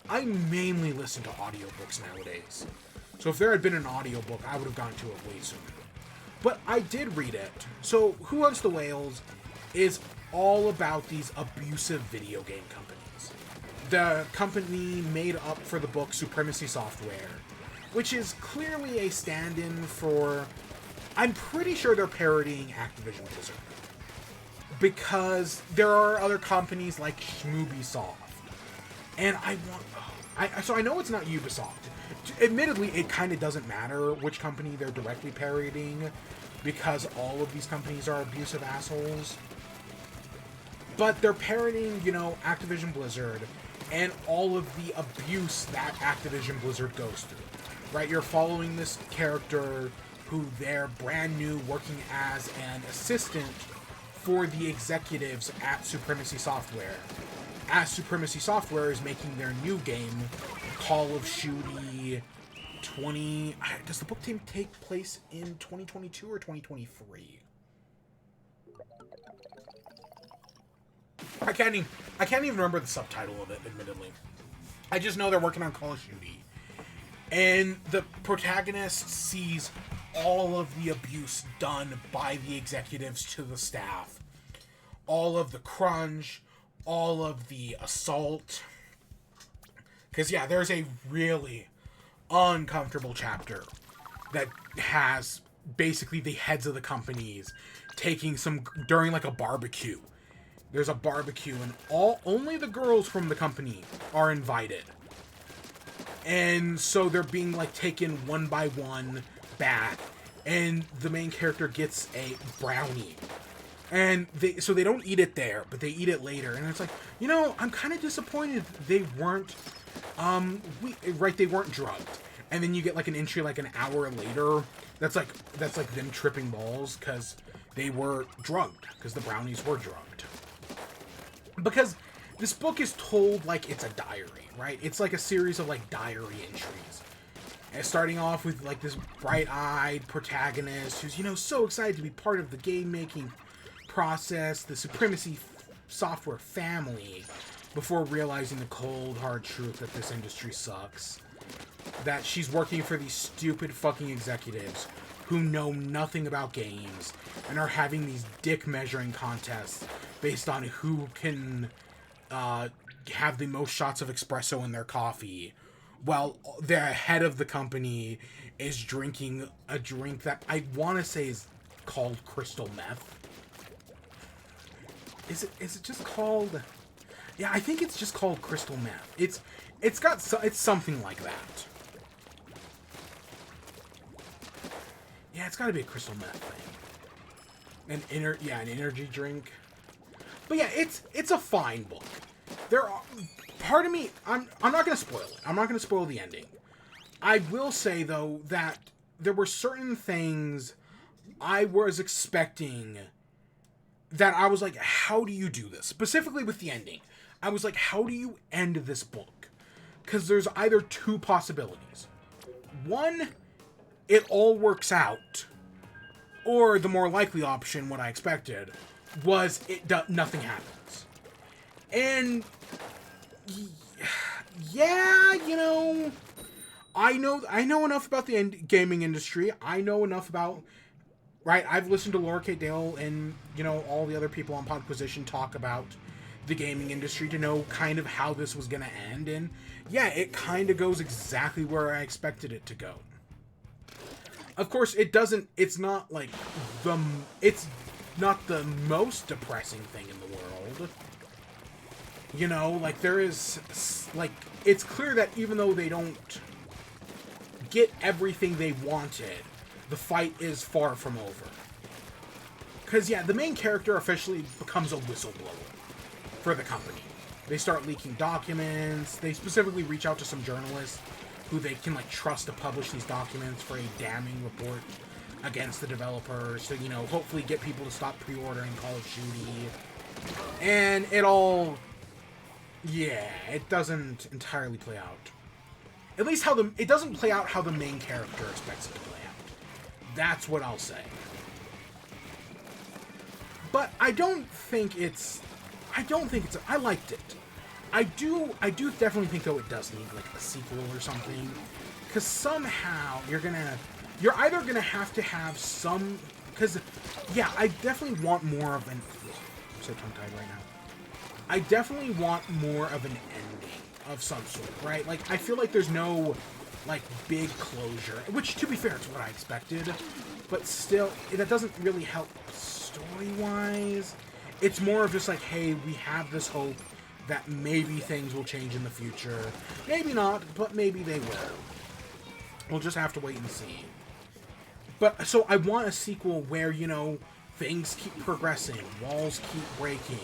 I mainly listen to audiobooks nowadays. So if there had been an audiobook, I would have gone to it way sooner. But I did read it. So Who Hunts the Whales is all about these abusive video game companies. The company made up for the book Supremacy Software, which is clearly a stand-in for... I'm pretty sure they're parodying Activision Blizzard. Because there are other companies like Shmubisoft. And so I know it's not Ubisoft. Admittedly, it kind of doesn't matter which company they're directly parodying, because all of these companies are abusive assholes. But they're parodying, Activision Blizzard and all of the abuse that Activision Blizzard goes through. Right? You're following this character who they're brand new, working as an assistant for the executives at Supremacy Software. As Supremacy Software is making their new game, Call of Duty 20... Does the book team take place in 2022 or 2023? I can't even remember the subtitle of it, admittedly. I just know they're working on Call of Duty. And the protagonist sees all of the abuse done by the executives to the staff. All of the crunch, all of the assault. Because, yeah, there's a really uncomfortable chapter that has basically the heads of the companies taking during like a barbecue. There's a barbecue and only the girls from the company are invited. And so they're being like taken one by one back. And the main character gets a brownie. And so they don't eat it there, but they eat it later. And it's like, I'm kind of disappointed they weren't, they weren't drugged. And then you get like an entry like an hour later. That's like them tripping balls because they were drugged, because the brownies were drugged. Because this book is told like it's a diary, right? It's like a series of like diary entries. And starting off with like this bright-eyed protagonist who's, so excited to be part of the game-making process, the Supremacy Software family, before realizing the cold, hard truth that this industry sucks. That she's working for these stupid fucking executives who know nothing about games and are having these dick measuring contests based on who can have the most shots of espresso in their coffee, while the head of the company is drinking a drink that I want to say is called crystal meth. Is it just called? Yeah, I think it's just called crystal meth. It's something like that. Yeah, it's got to be a crystal meth thing. An energy drink. But yeah, it's a fine book. Part of me, I'm not gonna spoil it. I'm not gonna spoil the ending. I will say though that there were certain things I was expecting that I was like, how do you do this? Specifically with the ending. I was like, how do you end this book? Because there's either two possibilities. One, it all works out. Or the more likely option, what I expected, was nothing happens. And yeah, I know enough about the gaming industry. I know enough about, right, I've listened to Laura Kate Dale and, all the other people on Podquisition talk about the gaming industry to know kind of how this was going to end. And yeah, it kind of goes exactly where I expected it to go. Of course, it's not the most depressing thing in the world. There is, it's clear that even though they don't get everything they wanted, the fight is far from over. Because, yeah, the main character officially becomes a whistleblower for the company. They start leaking documents. They specifically reach out to some journalists who they can, trust to publish these documents for a damning report against the developers to, hopefully get people to stop pre-ordering Call of Duty. And it doesn't entirely play out. At least it doesn't play out how the main character expects it to play out. That's what I'll say. But I liked it. I do definitely think, though, it does need, a sequel or something. Because somehow you're either gonna have to have some... Because, yeah, I definitely want more of an... I'm so tongue-tied right now. I definitely want more of an ending of some sort, right? I feel like there's no, big closure. Which, to be fair, is what I expected. But still, that doesn't really help story-wise. It's more of just hey, we have this hope that maybe things will change in the future. Maybe not, but maybe they will. We'll just have to wait and see. But, so I want a sequel where, things keep progressing, walls keep breaking.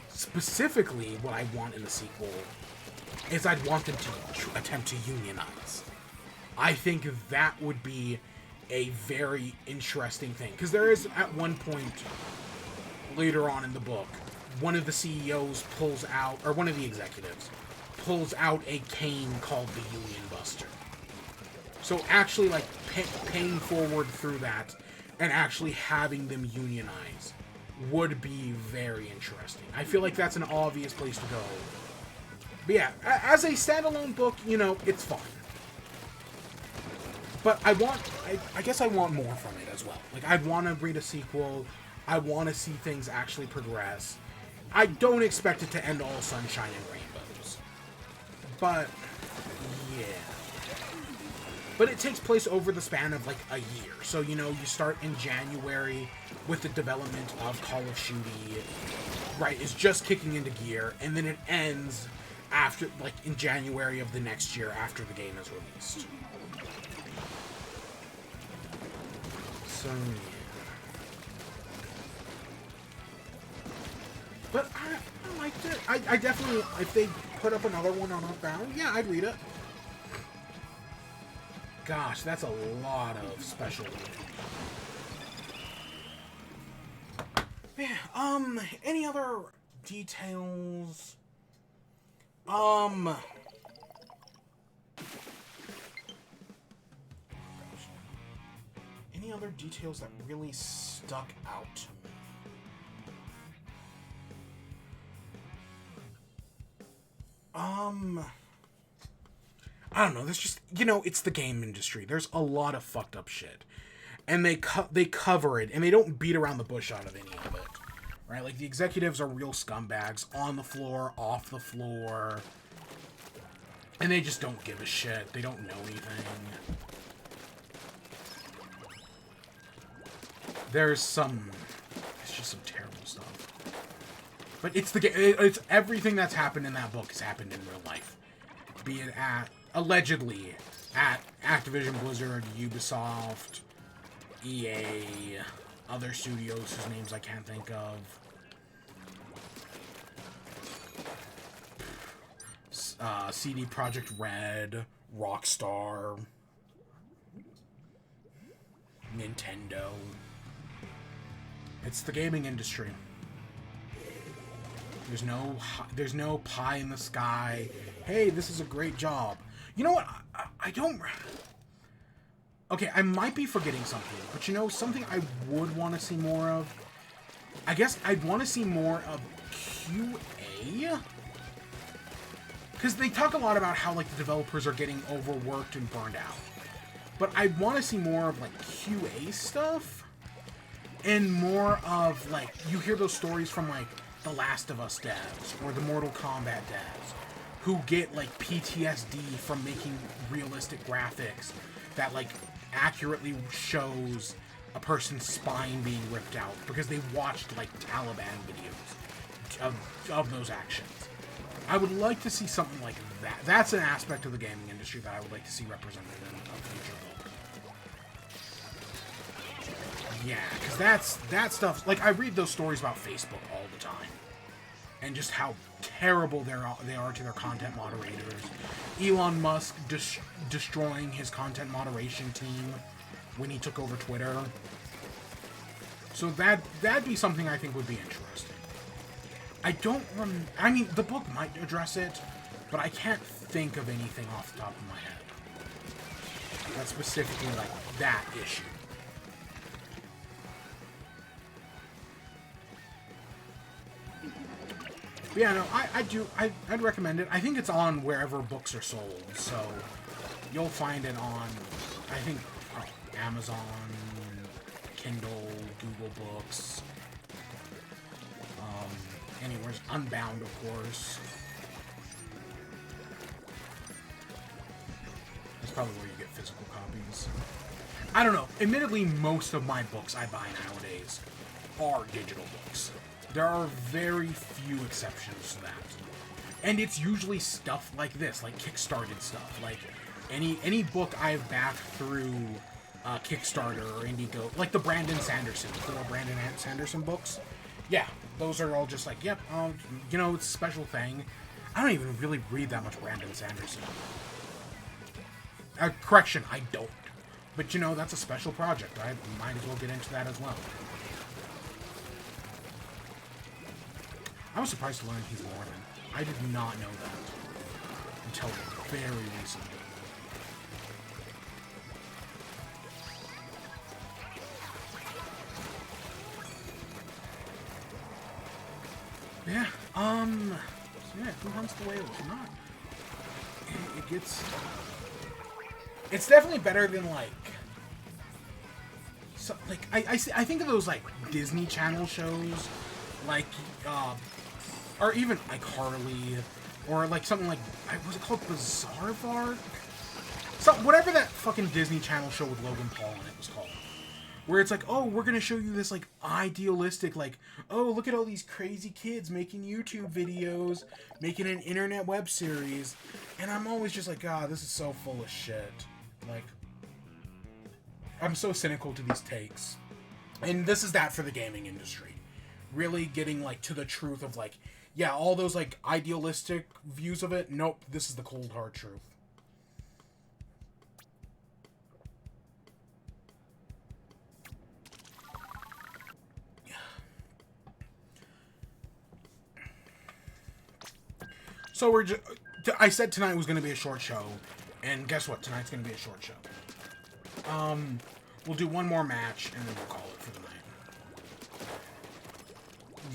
Specifically, what I want in the sequel is I'd want them to attempt to unionize. I think that would be a very interesting thing. Because there is, at one point, later on in the book, one of the CEOs pulls out, or one of the executives, pulls out a cane called the Union Buster. So actually, paying forward through that, and actually having them unionize, would be very interesting. I feel like that's an obvious place to go. But yeah, as a standalone book, it's fine. But I guess I want more from it as well. I'd want to read a sequel. I want to see things actually progress. I don't expect it to end all sunshine and rainbows. But, yeah. But it takes place over the span of, a year. So, you start in January with the development of Call of Duty. Right, it's just kicking into gear. And then it ends after, in January of the next year after the game is released. So, yeah. But I liked it. I definitely, if they put up another one on Earthbound, yeah, I'd read it. Gosh, that's a lot of special. Yeah, any other details? Any other details that really stuck out to me? I don't know, there's just, it's the game industry. There's a lot of fucked up shit. And they cover it, and they don't beat around the bush out of any of it. Right? The executives are real scumbags, on the floor, off the floor. And they just don't give a shit. They don't know anything. It's just some terrible stuff. But it's everything that's happened in that book has happened in real life. Be it allegedly at Activision, Blizzard, Ubisoft, EA, other studios whose names I can't think of. CD Projekt Red, Rockstar, Nintendo. It's the gaming industry. There's no pie in the sky. Hey, this is a great job. You know what? I don't... Okay, I might be forgetting something, but you know, something I would want to see more of? I guess I'd want to see more of QA? Because they talk a lot about how, like, the developers are getting overworked and burned out. But I want to see more of, like, QA stuff. And more of, like, you hear those stories from, like, The Last of Us devs or the Mortal Kombat devs who get, like, PTSD from making realistic graphics that, like, accurately shows a person's spine being ripped out because they watched, like, Taliban videos of those actions. I would like to see something like that. That's an aspect of the gaming industry that I would like to see represented in a future book. Yeah, because that stuff... Like, I read those stories about Facebook all the time. And just how terrible they are to their content moderators. Elon Musk destroying his content moderation team when he took over Twitter. So that'd be something I think would be interesting. I don't I mean, the book might address it, but I can't think of anything off the top of my head. That's specifically, like, that issue. But yeah, no, I'd recommend it. I think it's on wherever books are sold, so you'll find it on, I think, Amazon, Kindle, Google Books, anywhere. Unbound, of course. That's probably where you get physical copies. I don't know. Admittedly, most of my books I buy nowadays are digital books. There are very few exceptions to that. And it's usually stuff like this, like Kickstarted stuff. Like, any book I've backed through Kickstarter or Indiegogo, like the Brandon Sanderson books. Yeah, those are all just like, yep, you know, it's a special thing. I don't even really read that much Brandon Sanderson. Correction, I don't. But, you know, that's a special project. I might as well get into that as well. I was surprised to learn he's Mormon. I did not know that until very recently. Yeah, so yeah, who hunts the whales? Not. It's definitely better than, like, so, like, I think of those, like, Disney Channel shows, like, or even iCarly, or, like, something like, was it called Bizarre Vark? So, whatever that fucking Disney Channel show with Logan Paul in it was called. Where it's like, oh, we're gonna show you this, like, idealistic, like, oh, look at all these crazy kids making YouTube videos, making an internet web series, and I'm always just like, God, this is so full of shit. Like, I'm so cynical to these takes. And this is that for the gaming industry. Really getting, like, to the truth of, like, yeah, all those, like, idealistic views of it, nope, this is the cold, hard truth. So we're just... I said tonight was going to be a short show, and guess what? Tonight's going to be a short show. We'll do one more match, and then we'll call it for the night.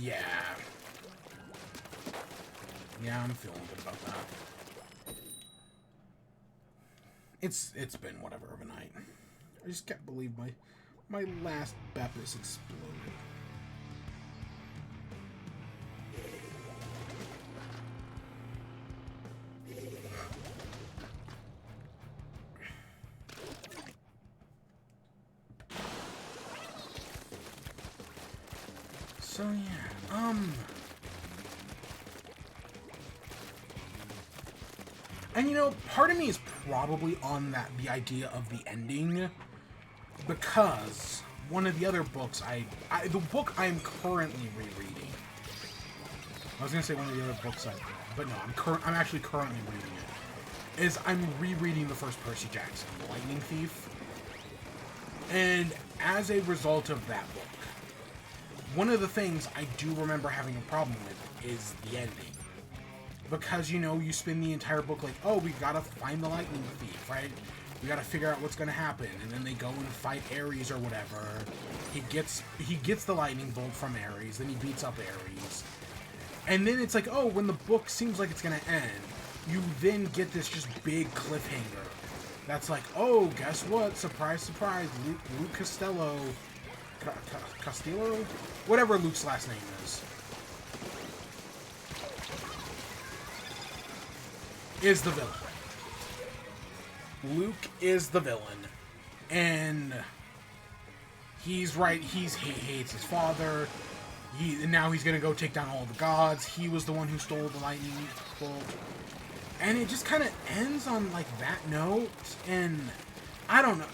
Yeah. Yeah, I'm feeling good about that. It's been whatever of a night. I just can't believe my last Bepis exploded. So yeah, And, you know, part of me is probably on the idea of the ending, because one of the other books the book I'm currently rereading. I was gonna say one of the other books but no, I'm actually currently reading it. Is I'm rereading the first Percy Jackson, The Lightning Thief. And as a result of that book, one of the things I do remember having a problem with is the ending. Because, you know, you spend the entire book like, oh, we gotta find the Lightning Thief, right? We gotta figure out what's gonna happen. And then they go and fight Ares or whatever. He gets the lightning bolt from Ares, then he beats up Ares. And then it's like, oh, when the book seems like it's gonna end, you then get this just big cliffhanger. That's like, oh, guess what? Surprise, surprise, Luke Costello. Castillo? Whatever Luke's last name is the villain. Luke is the villain. And he's right, he hates his father. And now he's gonna go take down all the gods. He was the one who stole the lightning bolt. And it just kind of ends on, like, that note. And I don't know.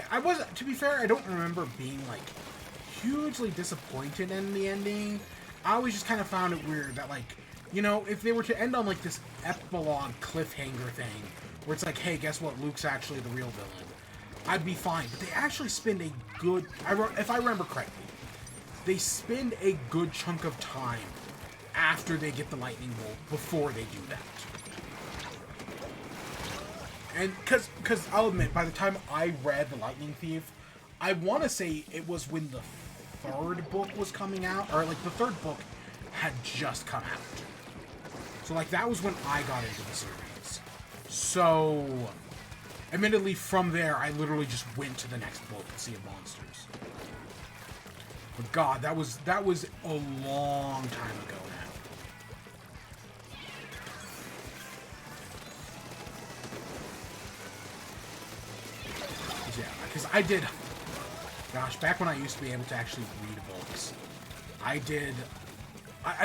I was, to be fair, I don't remember being, like, hugely disappointed in the ending. I always just kind of found it weird that, like, you know, if they were to end on, like, this epilogue cliffhanger thing, where it's like, hey, guess what? Luke's actually the real villain. I'd be fine. But they actually spend a good, if I remember correctly, they spend a good chunk of time after they get the lightning bolt before they do that. And because I'll admit, by the time I read The Lightning Thief, I want to say it was when the third book was coming out, or like the third book had just come out. So like that was when I got into the series. So, admittedly, from there, I literally just went to the next book, Sea of Monsters. But God, that was a long time ago now. Yeah, because I did, gosh, back when I used to be able to actually read books,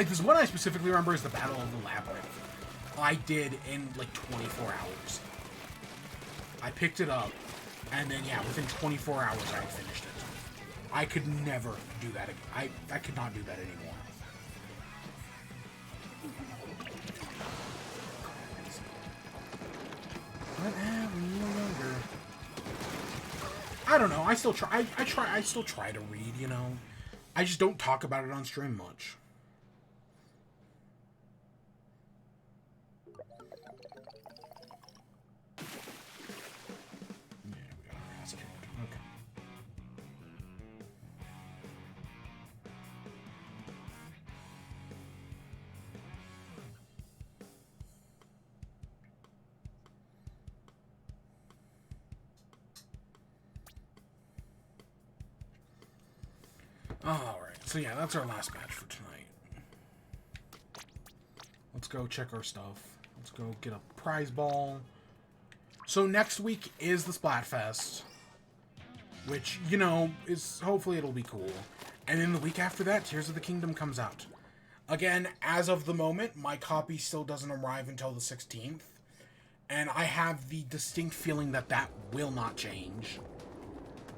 this one I specifically remember is the Battle of the Labyrinth. I did in like 24 hours. I picked it up, and then yeah, within 24 hours I had finished it. I could never do that. I could not do that anymore. But no longer. I don't know. I still try. I still try to read. You know, I just don't talk about it on stream much. Alright, so yeah, that's our last match for tonight. Let's go check our stuff. Let's go get a prize ball. So next week is the Splatfest, which, you know, is hopefully it'll be cool. And then the week after that, Tears of the Kingdom comes out. Again, as of the moment, my copy still doesn't arrive until the 16th. And I have the distinct feeling that that will not change.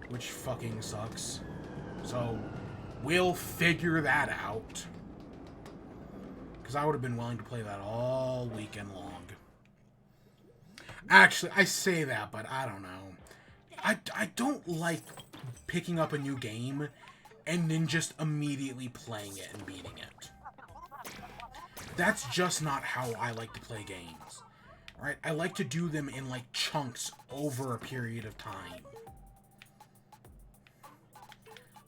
Which fucking sucks. So we'll figure that out. Because I would have been willing to play that all weekend long. Actually, I say that, but I don't know. I don't like picking up a new game and then just immediately playing it and beating it. That's just not how I like to play games. Right? I like to do them in, like, chunks over a period of time.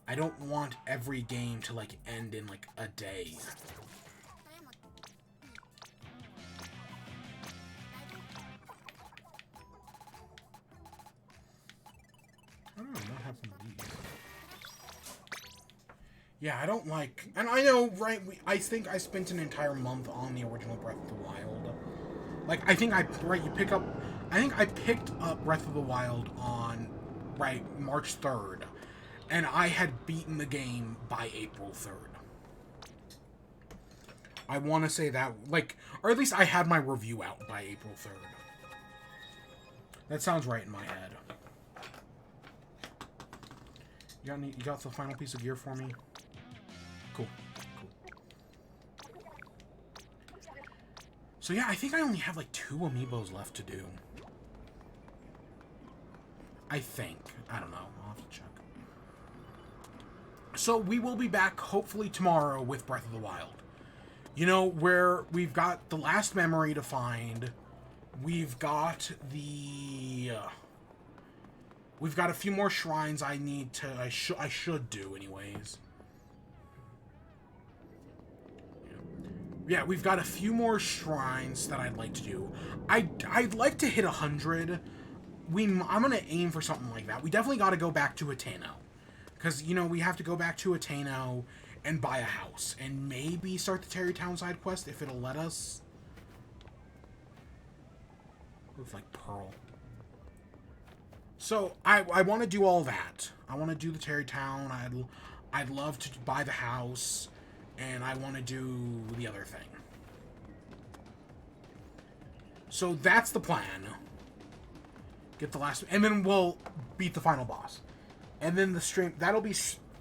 I don't want every game to, like, end in, like, a day. I don't know what happened to these. Yeah, I don't like... And I know, right, I think I spent an entire month on the original Breath of the Wild. Like, I think I picked up Breath of the Wild on, right, March 3rd. And I had beaten the game by April 3rd. I want to say that, like, or at least I had my review out by April 3rd. That sounds right in my head. You got the final piece of gear for me? Cool. So yeah, I think I only have like 2 amiibos left to do. I think. I don't know. I'll have to check. So we will be back hopefully tomorrow with Breath of the Wild. You know, where we've got the last memory to find. We've got the... we've got a few more shrines I need to... I should do anyways. Yeah, we've got a few more shrines that I'd like to do. I'd like to hit 100. I'm going to aim for something like that. We definitely got to go back to Ateno. Because, you know, we have to go back to Ateno and buy a house. And maybe start the Terrytown side quest if it'll let us. Looks like Pearl. So, I want to do all that. I want to do the Terrytown. I'd love to buy the house. And I want to do the other thing. So that's the plan. Get the last... And then we'll beat the final boss. And then the stream... That'll be,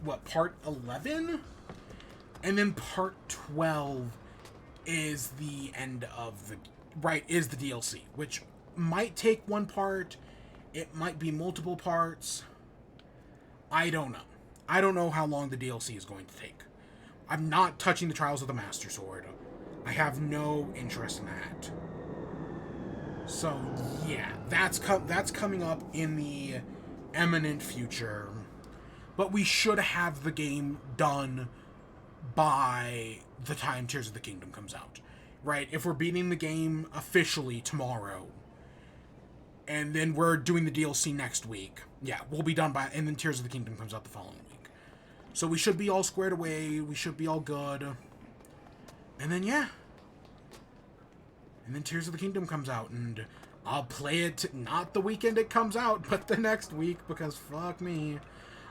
what, part 11? And then part 12 is the end of the... Right, is the DLC. Which might take one part. It might be multiple parts. I don't know. I don't know how long the DLC is going to take. I'm not touching the Trials of the Master Sword. I have no interest in that. So, yeah, that's coming up in the imminent future. But we should have the game done by the time Tears of the Kingdom comes out. Right? If we're beating the game officially tomorrow, and then we're doing the DLC next week, yeah, we'll be done by... And then Tears of the Kingdom comes out the following week. So we should be all squared away. We should be all good. And then, yeah. And then Tears of the Kingdom comes out. And I'll play it not the weekend it comes out, but the next week. Because fuck me.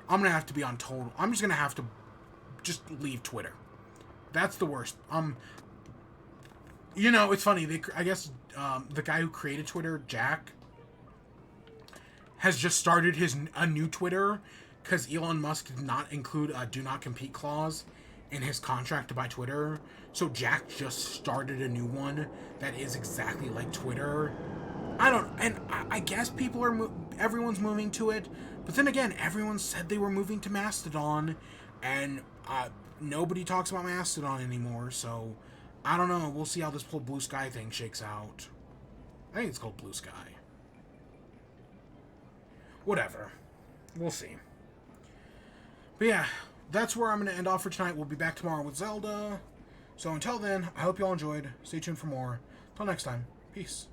I'm going to have to be on total... I'm just going to have to just leave Twitter. That's the worst. You know, it's funny. I guess the guy who created Twitter, Jack, has just started a new Twitter... Because Elon Musk did not include a do not compete clause in his contract to buy Twitter. So Jack just started a new one that is exactly like Twitter. I guess everyone's moving to it. But then again, everyone said they were moving to Mastodon. And nobody talks about Mastodon anymore. So I don't know. We'll see how this whole Blue Sky thing shakes out. I think it's called Blue Sky. Whatever. We'll see. But yeah, that's where I'm going to end off for tonight. We'll be back tomorrow with Zelda. So until then, I hope you all enjoyed. Stay tuned for more. Until next time, peace.